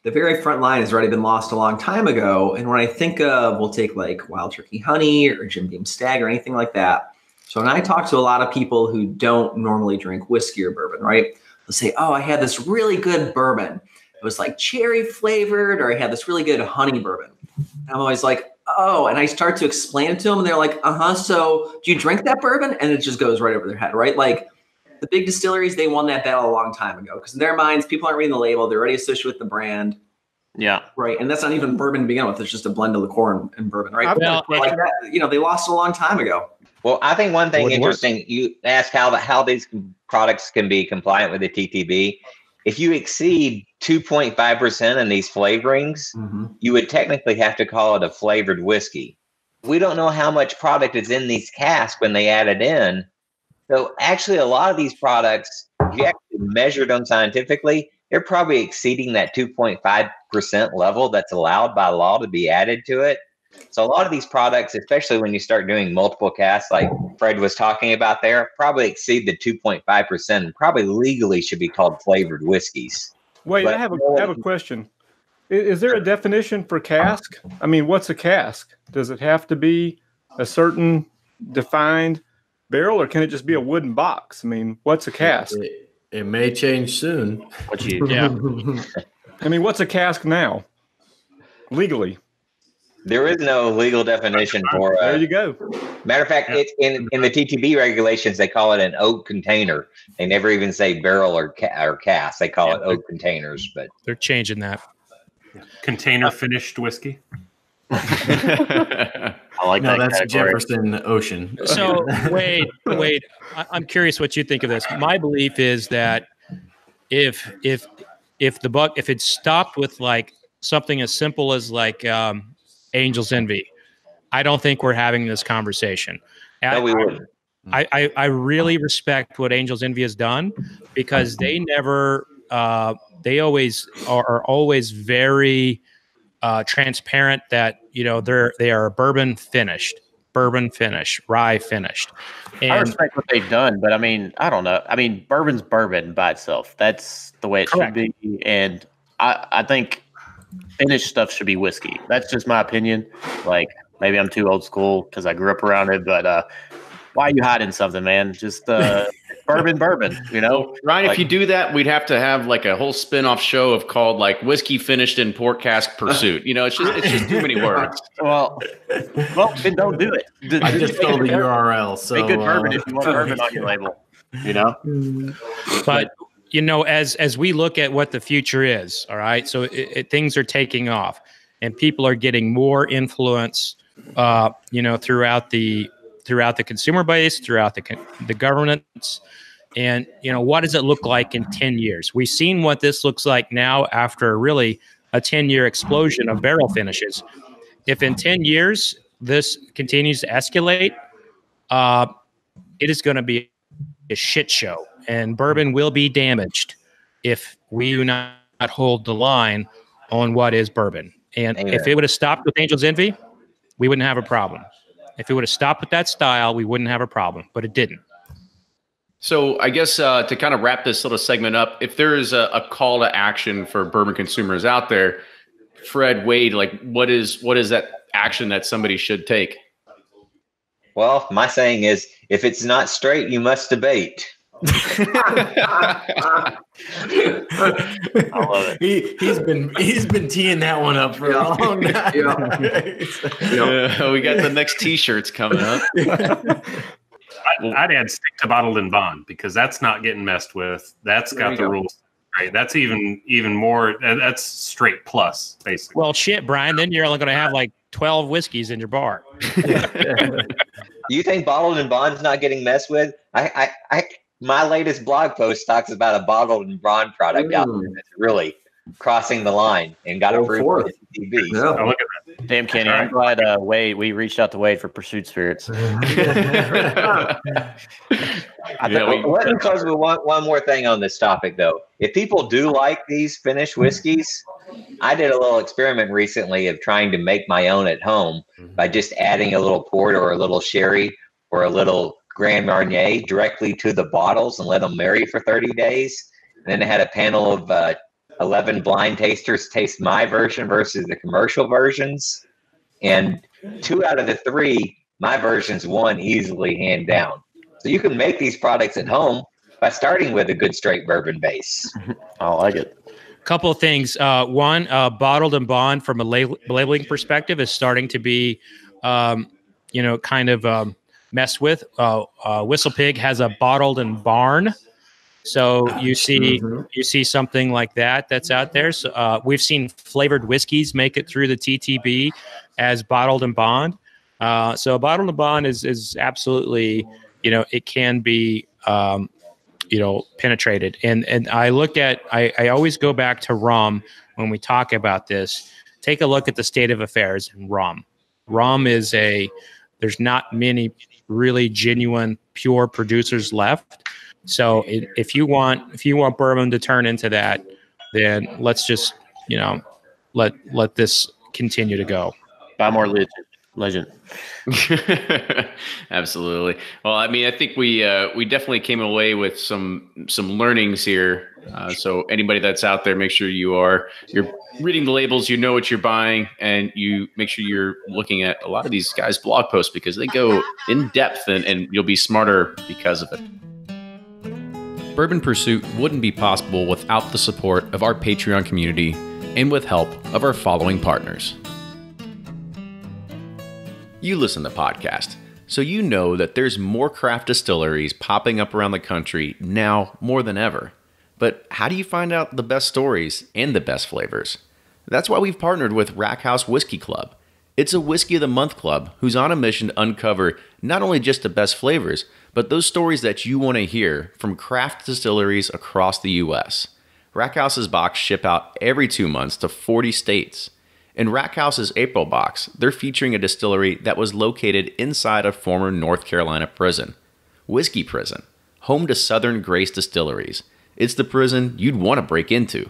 the very front line has already been lost a long time ago. And when I think of, we'll take Wild Turkey Honey or Jim Beam Stag or anything like that. So when I talk to a lot of people who don't normally drink whiskey or bourbon, right? They'll say, oh, I had this really good bourbon. It was cherry flavored, or I had this really good honey bourbon. And I'm always like, oh, and I start to explain it to them and they're like, so do you drink that bourbon? And it just goes right over their head, right? The big distilleries, they won that battle a long time ago because in their minds, people aren't reading the label. They're already associated with the brand. Yeah. Right. And that's not even bourbon to begin with. It's just a blend of liqueur and bourbon, right? Well, they lost a long time ago. Well, I think one thing interesting, you asked how these products can be compliant with the TTB. If you exceed 2.5% in these flavorings, you would technically have to call it a flavored whiskey. We don't know how much product is in these casks when they add it in. So actually, a lot of these products, if you actually measure them scientifically, they're probably exceeding that 2.5% level that's allowed by law to be added to it. So a lot of these products, especially when you start doing multiple casks like Fred was talking about there, probably exceed the 2.5% and probably legally should be called flavored whiskeys. Wait, I have a question. Is there a definition for cask? I mean, what's a cask? Does it have to be a certain defined barrel, or can it just be a wooden box? I mean, what's a cask? It may change soon. Yeah. I mean, what's a cask now? Legally. There is no legal definition for. There you go. Matter of fact, it's in the TTB regulations. They call it an oak container. They never even say barrel or cask. They call it oak containers. But they're changing that. Container finished whiskey. I like that. That's category. Jefferson Ocean. So Wade, I'm curious what you think of this. My belief is that if it stopped with like something as simple as like Angel's Envy, I don't think we're having this conversation. No, we wouldn't. I really respect what Angel's Envy has done, because they never they always are always very transparent that, you know, they are bourbon finished, rye finished. And I respect what they've done, but I mean, I don't know. I mean, bourbon's bourbon by itself. That's the way it should be. And I think finished stuff should be whiskey. That's just my opinion. Like, maybe I'm too old school because I grew up around it, but why are you hiding something, man? Just bourbon, you know? Ryan, like, if you do that, we'd have to have like a whole spin-off show called like Whiskey Finished in Port Cask Pursuit. You know, it's just too many words. Well, then don't do it. I just stole the URL. So make good bourbon if you want bourbon on your label, you know? But you know, as we look at what the future is, all right, so things are taking off and people are getting more influence, you know, throughout the consumer base, throughout the governance. And, you know, what does it look like in 10 years? We've seen what this looks like now after really a 10-year explosion of barrel finishes. If in 10 years this continues to escalate, it is going to be a shit show. And bourbon will be damaged if we do not hold the line on what is bourbon. And if it would have stopped with Angel's Envy, we wouldn't have a problem. If it would have stopped with that style, we wouldn't have a problem, but it didn't. So I guess to kind of wrap this little segment up, if there is a call to action for bourbon consumers out there, Fred, Wade, like what is that action that somebody should take? Well, my saying is, if it's not straight, you must debate. I love it. He's been teeing that one up for a long time. We got the next T-shirts coming up. I'd add stick to bottled and bond, because that's not getting messed with. That's got the rules. Right. That's even more. That's straight plus, basically. Well, shit, Brian. Then you're only going to have like 12 whiskeys in your bar. You think bottled and bond's not getting messed with? My latest blog post talks about a bottled and bond product out there that's really crossing the line and got approved for the TTB. Yeah. Oh, look at that. Damn, Kenny, I'm glad Wade. We reached out to Wade for Pursuit Spirits. Let me close with one more thing on this topic, though. If people do like these finished whiskeys, I did a little experiment recently of trying to make my own at home by just adding a little port or a little sherry or a little Grand Marnier directly to the bottles and let them marry for 30 days. And then I had a panel of 11 blind tasters taste my version versus the commercial versions. And 2 out of the 3, my versions won easily, hand down. So you can make these products at home by starting with a good straight bourbon base. I like it. Couple of things. One, bottled and bond from a labeling perspective is starting to be, kind of messed with. Whistle Pig has a bottled and barn. So you see something like that's out there. So we've seen flavored whiskeys make it through the TTB as bottled and bond. So bottled and bond is absolutely, it can be, penetrated. And I look at, I always go back to rum when we talk about this. Take a look at the state of affairs in rum. Rum is there's not many really genuine, pure producers left. So if you want bourbon to turn into that, then let's just, let this continue to go. Buy more legend. Absolutely. Well, I mean, I think we definitely came away with some learnings here. So anybody that's out there, make sure you're reading the labels, you know what you're buying, and you make sure you're looking at a lot of these guys' blog posts because they go in depth and you'll be smarter because of it. Bourbon Pursuit wouldn't be possible without the support of our Patreon community and with help of our following partners. You listen to podcasts, so you know that there's more craft distilleries popping up around the country now more than ever. But how do you find out the best stories and the best flavors? That's why we've partnered with Rack House Whiskey Club. It's a Whiskey of the Month club who's on a mission to uncover not only just the best flavors, but those stories that you want to hear from craft distilleries across the U.S. Rack House's box ship out every 2 months to 40 states. In Rack House's April box, they're featuring a distillery that was located inside a former North Carolina prison. Whiskey Prison, home to Southern Grace Distilleries. It's the prison you'd want to break into.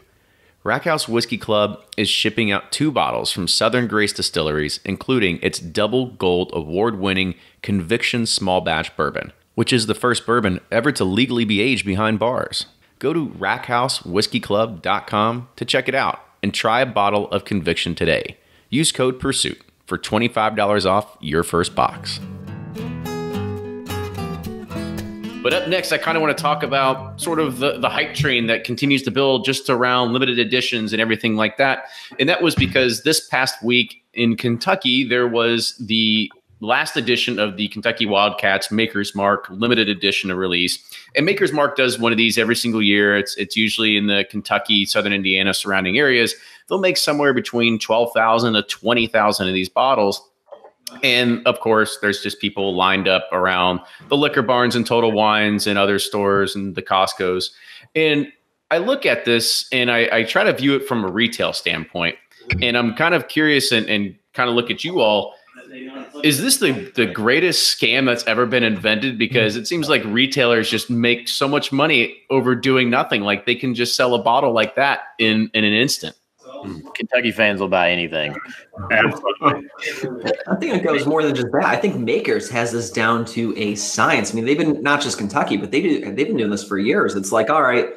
Rack House Whiskey Club is shipping out 2 bottles from Southern Grace Distilleries, including its double gold award-winning Conviction Small Batch Bourbon, which is the first bourbon ever to legally be aged behind bars. Go to rackhousewhiskeyclub.com to check it out and try a bottle of Conviction today. Use code PURSUIT for $25 off your first box. But up next, I kind of want to talk about sort of the hype train that continues to build just around limited editions and everything like that. And that was because this past week in Kentucky, there was the last edition of the Kentucky Wildcats Maker's Mark limited edition release. And Maker's Mark does one of these every single year. It's usually in the Kentucky, Southern Indiana surrounding areas. They'll make somewhere between 12,000 to 20,000 of these bottles. And of course, there's just people lined up around the liquor barns and Total Wines and other stores and the Costco's. And I look at this and I try to view it from a retail standpoint. And I'm kind of curious and kind of look at you all. Is this the greatest scam that's ever been invented? Because it seems like retailers just make so much money over doing nothing. Like they can just sell a bottle like that in an instant. Kentucky fans will buy anything. Absolutely. I think it goes more than just that. I think Makers has this down to a science. I mean, they've been not just Kentucky, but they've been doing this for years. It's like, all right,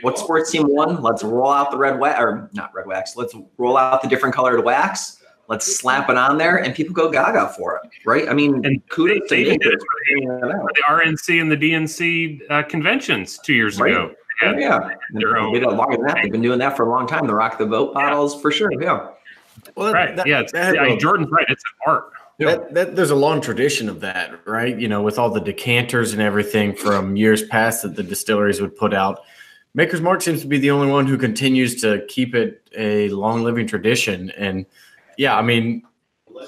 what sports team won? Let's roll out the red wax, or not red wax. Let's roll out the different colored wax. Let's slap it on there, and people go gaga for it, right? I mean, and kudos to did Makers for the RNC and the DNC conventions 2 years ago. Yeah. They did it longer than that. They've been doing that for a long time. The Rock the Vote bottles, for sure. Yeah. Well, right. Jordan's right. It's an art. There's a long tradition of that, right? You know, with all the decanters and everything from years past that the distilleries would put out. Maker's Mark seems to be the only one who continues to keep it a long living tradition. And yeah, I mean,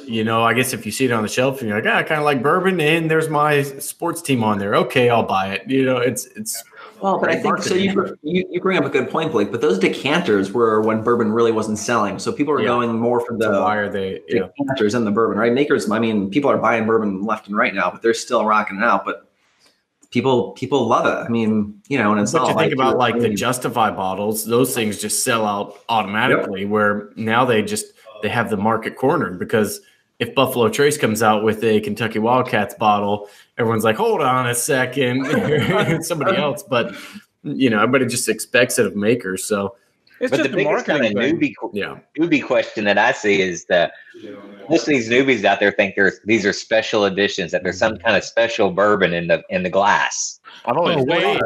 you know, I guess if you see it on the shelf and you're like, I kind of like bourbon and there's my sports team on there. Okay, I'll buy it. You know, it's well, but I think so. You bring up a good point, Blake. But those decanters were when bourbon really wasn't selling, so people were going more for the decanters and the bourbon, right? Makers. I mean, people are buying bourbon left and right now, but they're still rocking it out. But people love it. I mean, you know, and it's not. You think about like the Justify bottles; those things just sell out automatically. Yep. Where now they have the market cornered because if Buffalo Trace comes out with a Kentucky Wildcats bottle, everyone's like, hold on a second, somebody else. But, you know, everybody just expects it of Makers. So, but the biggest kind of newbie question that I see is that most of these newbies out there think these are special editions, that there's some kind of special bourbon in the glass. I've always they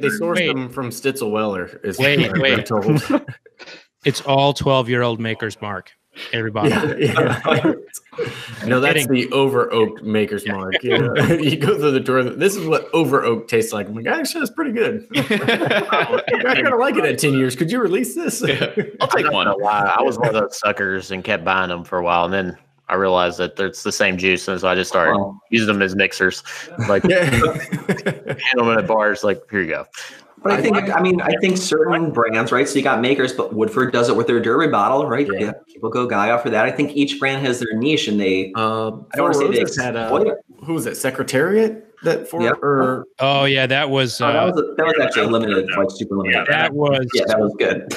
sourced them from Stitzel Weller. Wait. Told. It's all 12-year-old Maker's Mark. Everybody. No, that's the over oaked Maker's Mark. You know? You go through the door. This is what over oak tastes like. I'm like, actually, that's pretty good. I kind of like it at 10 years. Could you release this? I'll take one. I was one of those suckers and kept buying them for a while, and then I realized that it's the same juice, and so I just started using them as mixers. Like, hand them at bars. Like, here you go. But I think certain brands, right? So you got Makers, but Woodford does it with their Derby bottle, right? Yeah. People go gaga for that. I think each brand has their niche, and they. I don't want to say they exploit it. Who was it? Secretariat? that for Yep. or Oh yeah, that was that was actually limited, like super limited. that was that was good.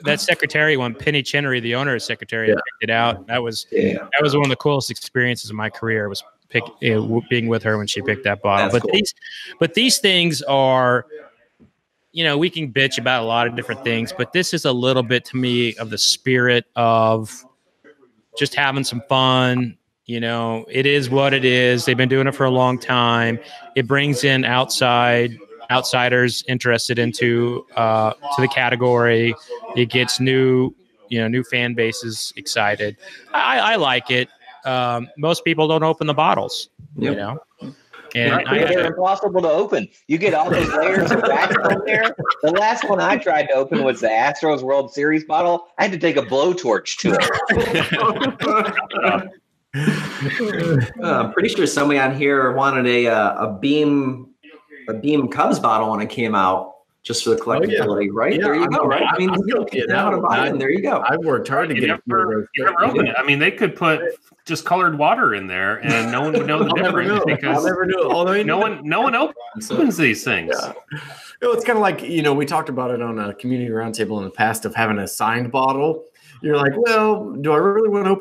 that Secretary one, Penny Chenery, the owner of Secretary, picked it out. That was one of the coolest experiences of my career. Was being with her when she picked that bottle. That's cool. But these things are, we can bitch about a lot of different things, but this is a little bit to me of the spirit of just having some fun. It is what it is. They've been doing it for a long time. It brings in outsiders interested into to the category. It gets new fan bases excited. I like it. Most people don't open the bottles, and they're impossible to open. You get all those layers of wax on there. The last one I tried to open was the Astros World Series bottle. I had to take a blowtorch to it. I'm pretty sure somebody on here wanted a Beam Cubs bottle when it came out, just for the collectability, right? Yeah, there you go, right? I mean, there you go. I've worked hard to get it. I mean, they could put just colored water in there, and no one would know the difference because I'll never know. Although no one opens these things. Yeah. It's kind of like we talked about it on a community roundtable in the past of having a signed bottle. You're like, well, do I really want to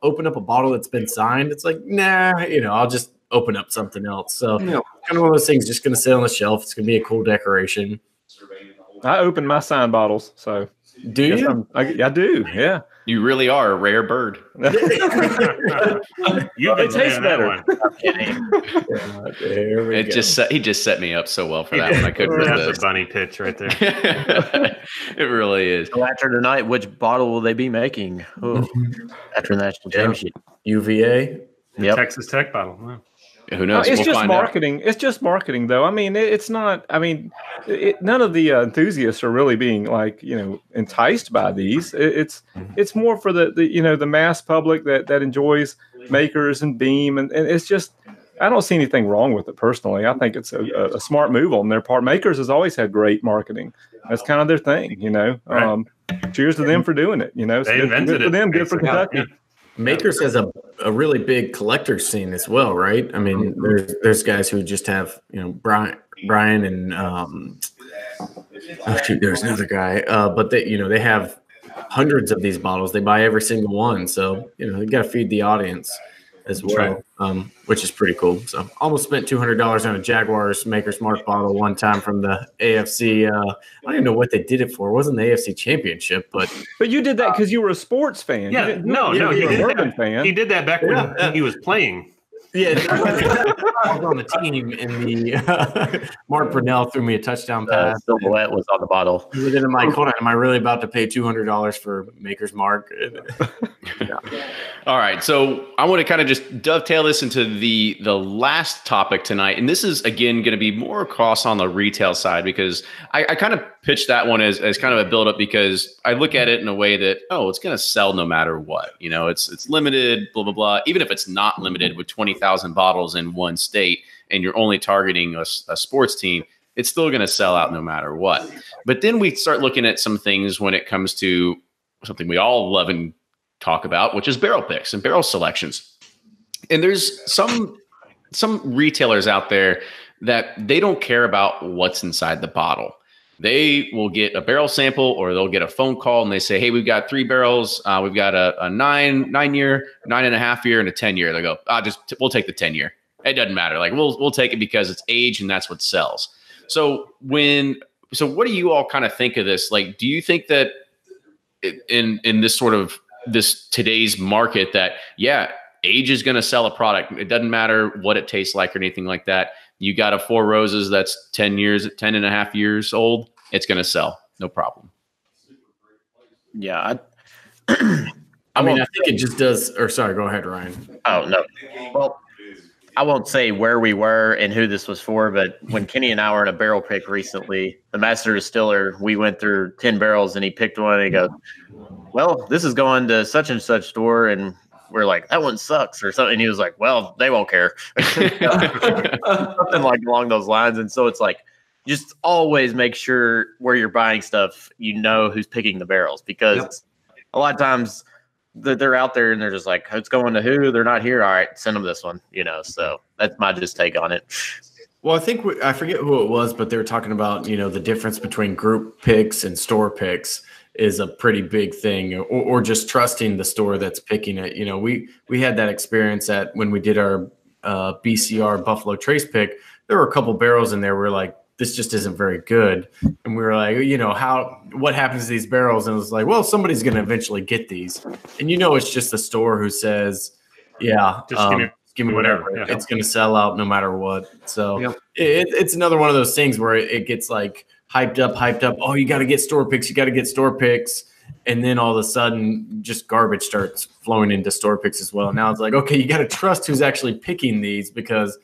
open up a bottle that's been signed? It's like, nah, I'll just open up something else. So kind of one of those things, just going to sit on the shelf. It's going to be a cool decoration. I open my signed bottles, so do you? I do, yeah. You really are a rare bird. It tastes better. He just set me up so well for that one. I couldn't resist. That's a bunny pitch right there. It really is. So after tonight, which bottle will they be making after the national championship? UVA, Texas Tech bottle. Wow. Who knows? It's just marketing. It's just marketing, though. I mean, it's not. I mean, none of the enthusiasts are really being enticed by these. It's more for the mass public that enjoys Makers and Beam, and it's just. I don't see anything wrong with it personally. I think it's a smart move on their part. Makers has always had great marketing. That's kind of their thing, Right. Cheers to them for doing it. They invented good for them. it. Good for Kentucky. Yeah. Makers has a really big collector scene as well, right? I mean, there's guys who just have, Brian and there's another guy, but they have hundreds of these bottles. They buy every single one, so they got to feed the audience as well, which is pretty cool. So almost spent $200 on a Jaguars Maker's Mark bottle one time from the AFC. I don't even know what they did it for. It wasn't the AFC Championship, but you did that because you were a sports fan. Yeah, no, he did that. Fan. He did that back when he was playing. Yeah, I was on the team, and the Mark Brunell threw me a touchdown pass. Silhouette was on the bottle. Then I'm like, hold on, am I really about to pay $200 for Maker's Mark? All right, so I want to kind of just dovetail this into the last topic tonight, and this is again going to be more across on the retail side because I kind of pitched that one as kind of a build up because I look at it in a way that it's going to sell no matter what. It's limited, blah blah blah. Even if it's not limited with 20,000 bottles in one state, and you're only targeting a sports team, it's still going to sell out no matter what. But then we start looking at some things when it comes to something we all love and talk about, which is barrel picks and barrel selections. And there's some retailers out there that they don't care about what's inside the bottle. They will get a barrel sample or they'll get a phone call and they say, hey, we've got 3 barrels. We've got a 9-year, 9.5 year, and a 10-year. They go, we'll take the 10-year. It doesn't matter. Like we'll take it because it's age and that's what sells. So what do you all kind of think of this? Like, do you think that in this sort of this today's market that, age is going to sell a product. It doesn't matter what it tastes like or anything like that. You got a Four Roses that's 10 and a half years old. It's going to sell. No problem. Yeah. I mean, I think it just does. Or sorry, go ahead, Ryan. Oh, no. Well, I won't say where we were and who this was for, but when Kenny and I were in a barrel pick recently, the master distiller, we went through 10 barrels and he picked one and he goes, well, this is going to such and such store. And we're like, that one sucks or something. And he was like, well, they won't care. Something like along those lines. And so it's like, just always make sure where you're buying stuff, who's picking the barrels because a lot of times they're out there and they're just like, it's going to who? They're not here. All right, send them this one. So that's my just take on it. Well, I think I forget who it was, but they were talking about, the difference between group picks and store picks is a pretty big thing, or just trusting the store that's picking it. We had that experience when we did our BCR Buffalo Trace pick. There were a couple barrels in there. We're like, this just isn't very good. And we were like, what happens to these barrels? And it was like, well, somebody's going to eventually get these. And it's just the store who says, yeah, just give me whatever. Yeah. It's going to sell out no matter what. So it's another one of those things where it gets like hyped up. Oh, you got to get store picks. And then all of a sudden just garbage starts flowing into store picks as well. Now it's like, okay, you got to trust who's actually picking these, because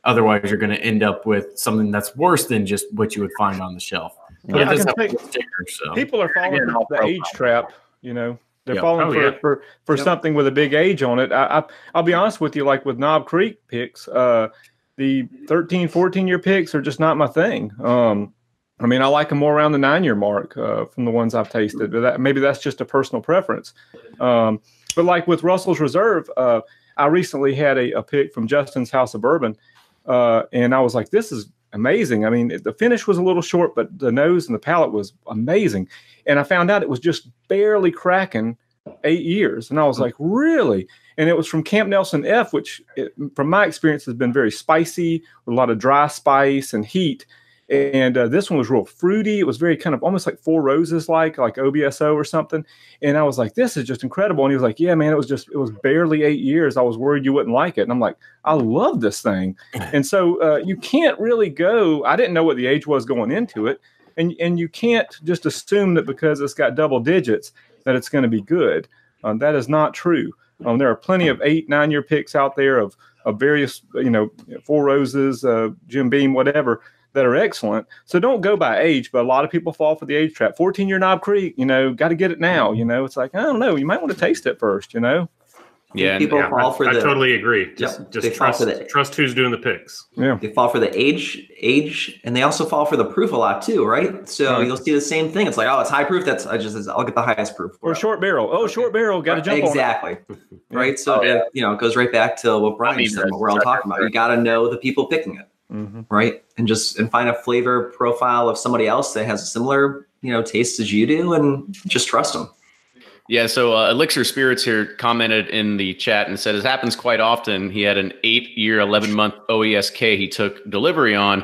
otherwise you're going to end up with something that's worse than just what you would find on the shelf. Yeah, people are falling into the age trap, They're falling for something with a big age on it. I'll be honest with you, like with Knob Creek picks, the 13, 14-year picks are just not my thing. I like them more around the 9-year mark from the ones I've tasted. But maybe that's just a personal preference. But like with Russell's Reserve, I recently had a pick from Justin's House of Bourbon, and I was like, this is amazing. The finish was a little short, but the nose and the palate was amazing. And I found out it was just barely cracking 8 years. And I was like, really? And it was from Camp Nelson F, which from my experience has been very spicy, with a lot of dry spice and heat. And this one was real fruity. It was very kind of almost like Four Roses, like OBSO or something. And I was like, this is just incredible. And he was like, yeah, man, it was barely 8 years. I was worried you wouldn't like it. And I'm like, I love this thing. And so you can't really go, I didn't know what the age was going into it. And you can't just assume that because it's got double digits that it's going to be good. That is not true. There are plenty of 8, 9-year picks out there of various, Four Roses, Jim Beam, whatever, that are excellent. So don't go by age, but a lot of people fall for the age trap. 14-year Knob Creek, got to get it now. It's like, I don't know, you might want to taste it first, Yeah, people fall for I totally agree. Just trust who's doing the picks. Yeah, they fall for the age, and they also fall for the proof a lot too, right? So you'll see the same thing. It's like, oh, it's high proof. I'll get the highest proof. Or short barrel. Oh, short barrel. Got to jump on it. Exactly. Right. So it goes right back to what Brian said. What we're all talking about. You got to know the people picking it, right? And find a flavor profile of somebody else that has a similar taste as you do, and just trust them. Yeah, so Elixir Spirits here commented in the chat and said, it happens quite often. He had an 8-year, 11-month OESK he took delivery on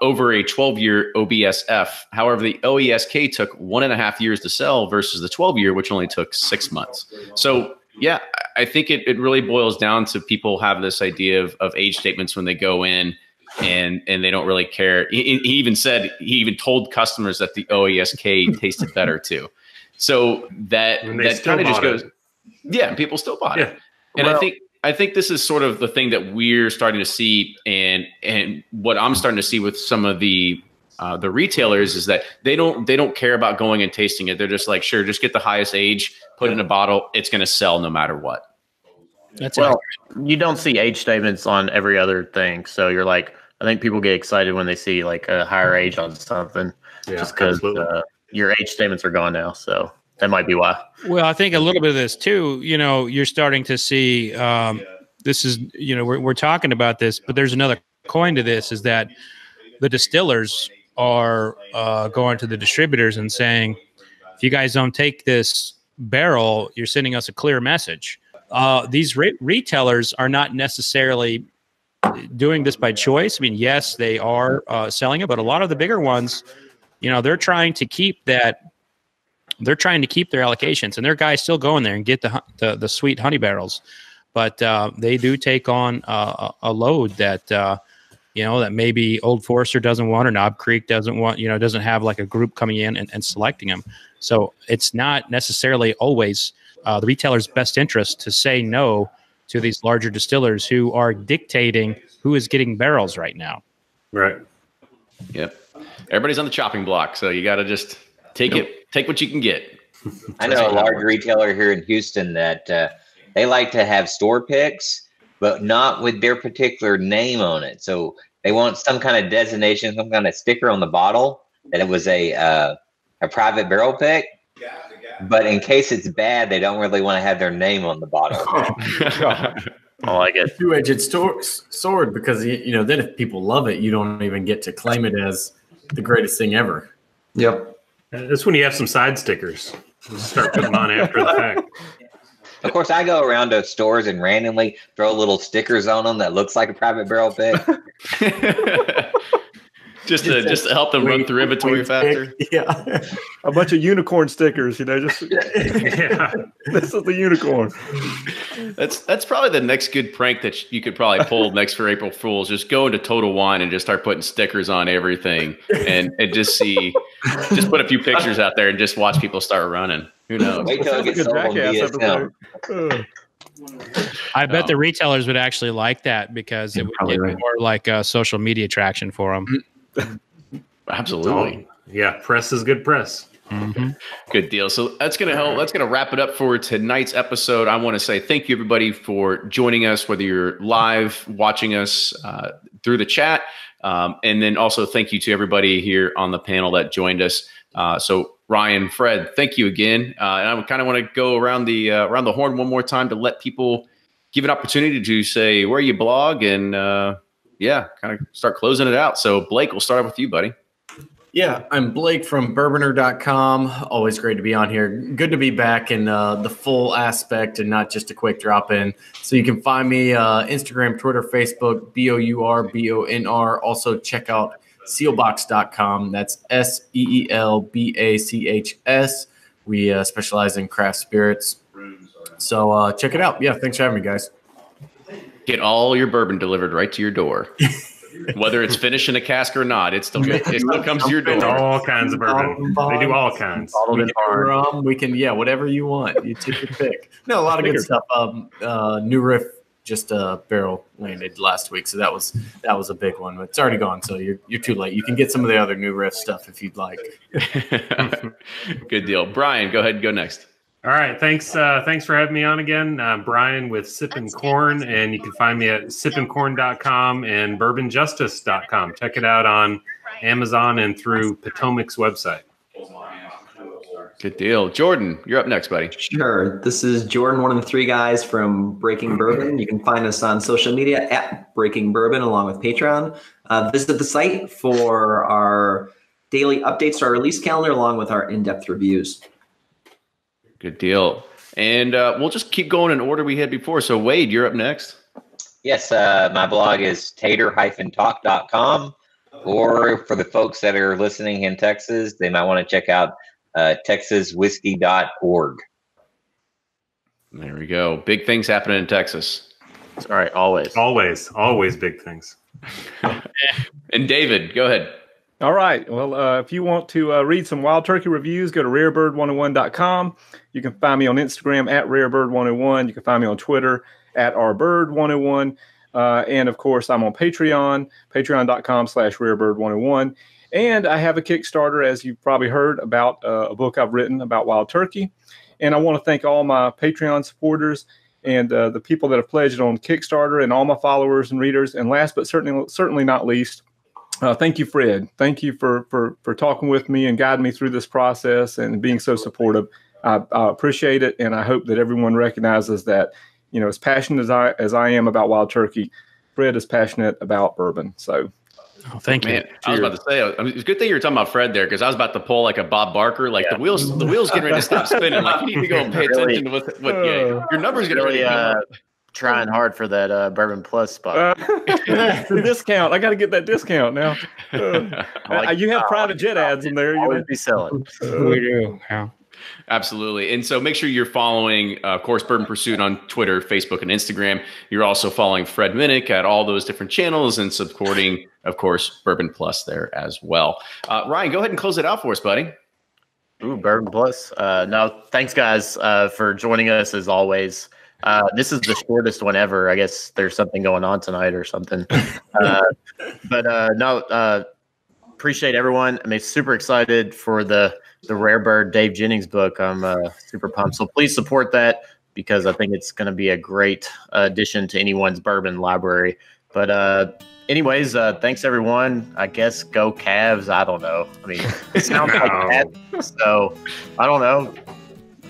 over a 12-year OBSF. However, the OESK took 1.5 years to sell versus the 12-year, which only took 6 months. So, yeah, I think it really boils down to people have this idea of age statements when they go in, and they don't really care. He even told customers that the OESK tasted better too. So that kind of just goes, yeah, people still bought it. And I think this is sort of the thing that we're starting to see, and what I'm starting to see with some of the retailers is that they don't care about going and tasting it. They're just like, sure, just get the highest age, put it in a bottle. It's going to sell no matter what. You don't see age statements on every other thing. So you're like, I think people get excited when they see like a higher age on something, just because your age statements are gone now. So that might be why. Well, I think a little bit of this too, you're starting to see, this is, we're talking about this, but there's another coin to this, is that the distillers are going to the distributors and saying, if you guys don't take this barrel, you're sending us a clear message. These retailers are not necessarily doing this by choice. I mean, yes, they are selling it, but a lot of the bigger ones, they're trying to keep that. They're trying to keep their allocations, and their guys still go in there and get the sweet honey barrels, but they do take on a load that that maybe Old Forester doesn't want, or Knob Creek doesn't want. Doesn't have like a group coming in and selecting them. So it's not necessarily always the retailer's best interest to say no to these larger distillers who are dictating who is getting barrels right now. Right. Yep. Everybody's on the chopping block, so you got to just take what you can get. I know a large retailer here in Houston that they like to have store picks, but not with their particular name on it. So they want some kind of designation, some kind of sticker on the bottle that it was a private barrel pick. But in case it's bad, they don't really want to have their name on the bottle. I like it. Two-edged sword, because then if people love it, you don't even get to claim it as the greatest thing ever. Yep. That's when you have some side stickers. Just start putting on after the fact. Of course, I go around to stores and randomly throw little stickers on them that looks like a private barrel pick. just to help them run through inventory faster. Yeah. A bunch of unicorn stickers, just Yeah. this is the unicorn. That's probably the next good prank that you could probably pull next for April Fools. Just go into Total Wine and just start putting stickers on everything and just put a few pictures out there and just watch people start running. Who knows? Wait till it gets sold on BSM. I bet the retailers would actually like that because it would get more like social media traction for them. Absolutely. Yeah, press is good press. Mm-hmm. Good deal. So that's going to help. That's going to wrap it up for tonight's episode. I want to say thank you, everybody, for joining us, whether you're live watching us through the chat. And then also thank you to everybody here on the panel that joined us. So Ryan, Fred, thank you again. And I kind of want to go around the horn one more time to let people give an opportunity to say where you blog and kind of start closing it out. So Blake, we'll start with you, buddy. Yeah, I'm Blake from bourboner.com. Always great to be on here. Good to be back in the full aspect and not just a quick drop in. So you can find me Instagram, Twitter, Facebook, BOURBONR. Also check out sealbox.com. That's SEELBACHS. We specialize in craft spirits. So check it out. Yeah, thanks for having me, guys. Get all your bourbon delivered right to your door. Whether it's finished in a cask or not, it still comes to your door. All kinds of bourbon. They do all kinds. We can rum. We can, whatever you want. You take your pick. No, a lot of good stuff. New Riff just barrel landed last week, so that was a big one. But it's already gone, so you're too late. You can get some of the other New Riff stuff if you'd like. Good deal. Brian, go ahead and go next. All right, thanks for having me on again. Brian with Sippin' Corn, and you can find me at sippincorn.com and bourbonjustice.com. Check it out on Amazon and through Potomac's website. Good deal. Jordan, you're up next, buddy. Sure. This is Jordan, one of the three guys from Breaking Bourbon. You can find us on social media at Breaking Bourbon along with Patreon. Visit the site for our daily updates to our release calendar along with our in-depth reviews. Good deal. And we'll just keep going in order we had before. So, Wade, you're up next. Yes, my blog is tater-talk.com. Or for the folks that are listening in Texas, they might want to check out texaswhiskey.org. There we go. Big things happening in Texas. All right, always big things. And David, go ahead. All right. Well, if you want to read some Wild Turkey reviews, go to rarebird101.com. You can find me on Instagram at rarebird101. You can find me on Twitter at rbird101. And, of course, I'm on Patreon, patreon.com/rarebird101. And I have a Kickstarter, as you've probably heard, about a book I've written about Wild Turkey. And I want to thank all my Patreon supporters and the people that have pledged on Kickstarter and all my followers and readers. And last but certainly not least, thank you, Fred. Thank you for talking with me and guiding me through this process and being so supportive. I appreciate it, and I hope that everyone recognizes that, as passionate as I am about Wild Turkey, Fred is passionate about bourbon. So, thank you. Man, I was about to say, it's a good thing you were talking about Fred there, because I was about to pull like a Bob Barker, like the wheels getting ready to stop spinning. Like, you need to go and pay attention to what your numbers getting ready to come up. Trying hard for that Bourbon Plus spot. The discount. I got to get that discount now. You have private jet ads in there. Always be selling. We do. Yeah. Absolutely. And so make sure you're following, of course, Bourbon Pursuit on Twitter, Facebook, and Instagram. You're also following Fred Minnick at all those different channels and supporting, of course, Bourbon Plus there as well. Ryan, go ahead and close it out for us, buddy. Ooh, Bourbon Plus. No, thanks, guys, for joining us as always. This is the shortest one ever. I guess there's something going on tonight or something. Appreciate everyone. I mean, super excited for the Rare Bird Dave Jennings book. I'm super pumped. So please support that, because I think it's going to be a great addition to anyone's bourbon library. But anyways, thanks everyone. I guess go Cavs. I don't know. I mean, it sounds like that. So I don't know.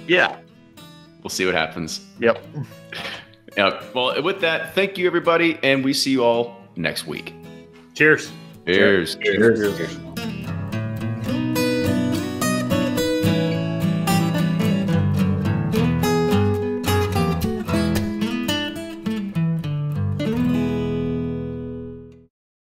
Yeah. We'll see what happens. Yep. Yeah. Well, with that, thank you, everybody, and we see you all next week. Cheers. Cheers. Cheers.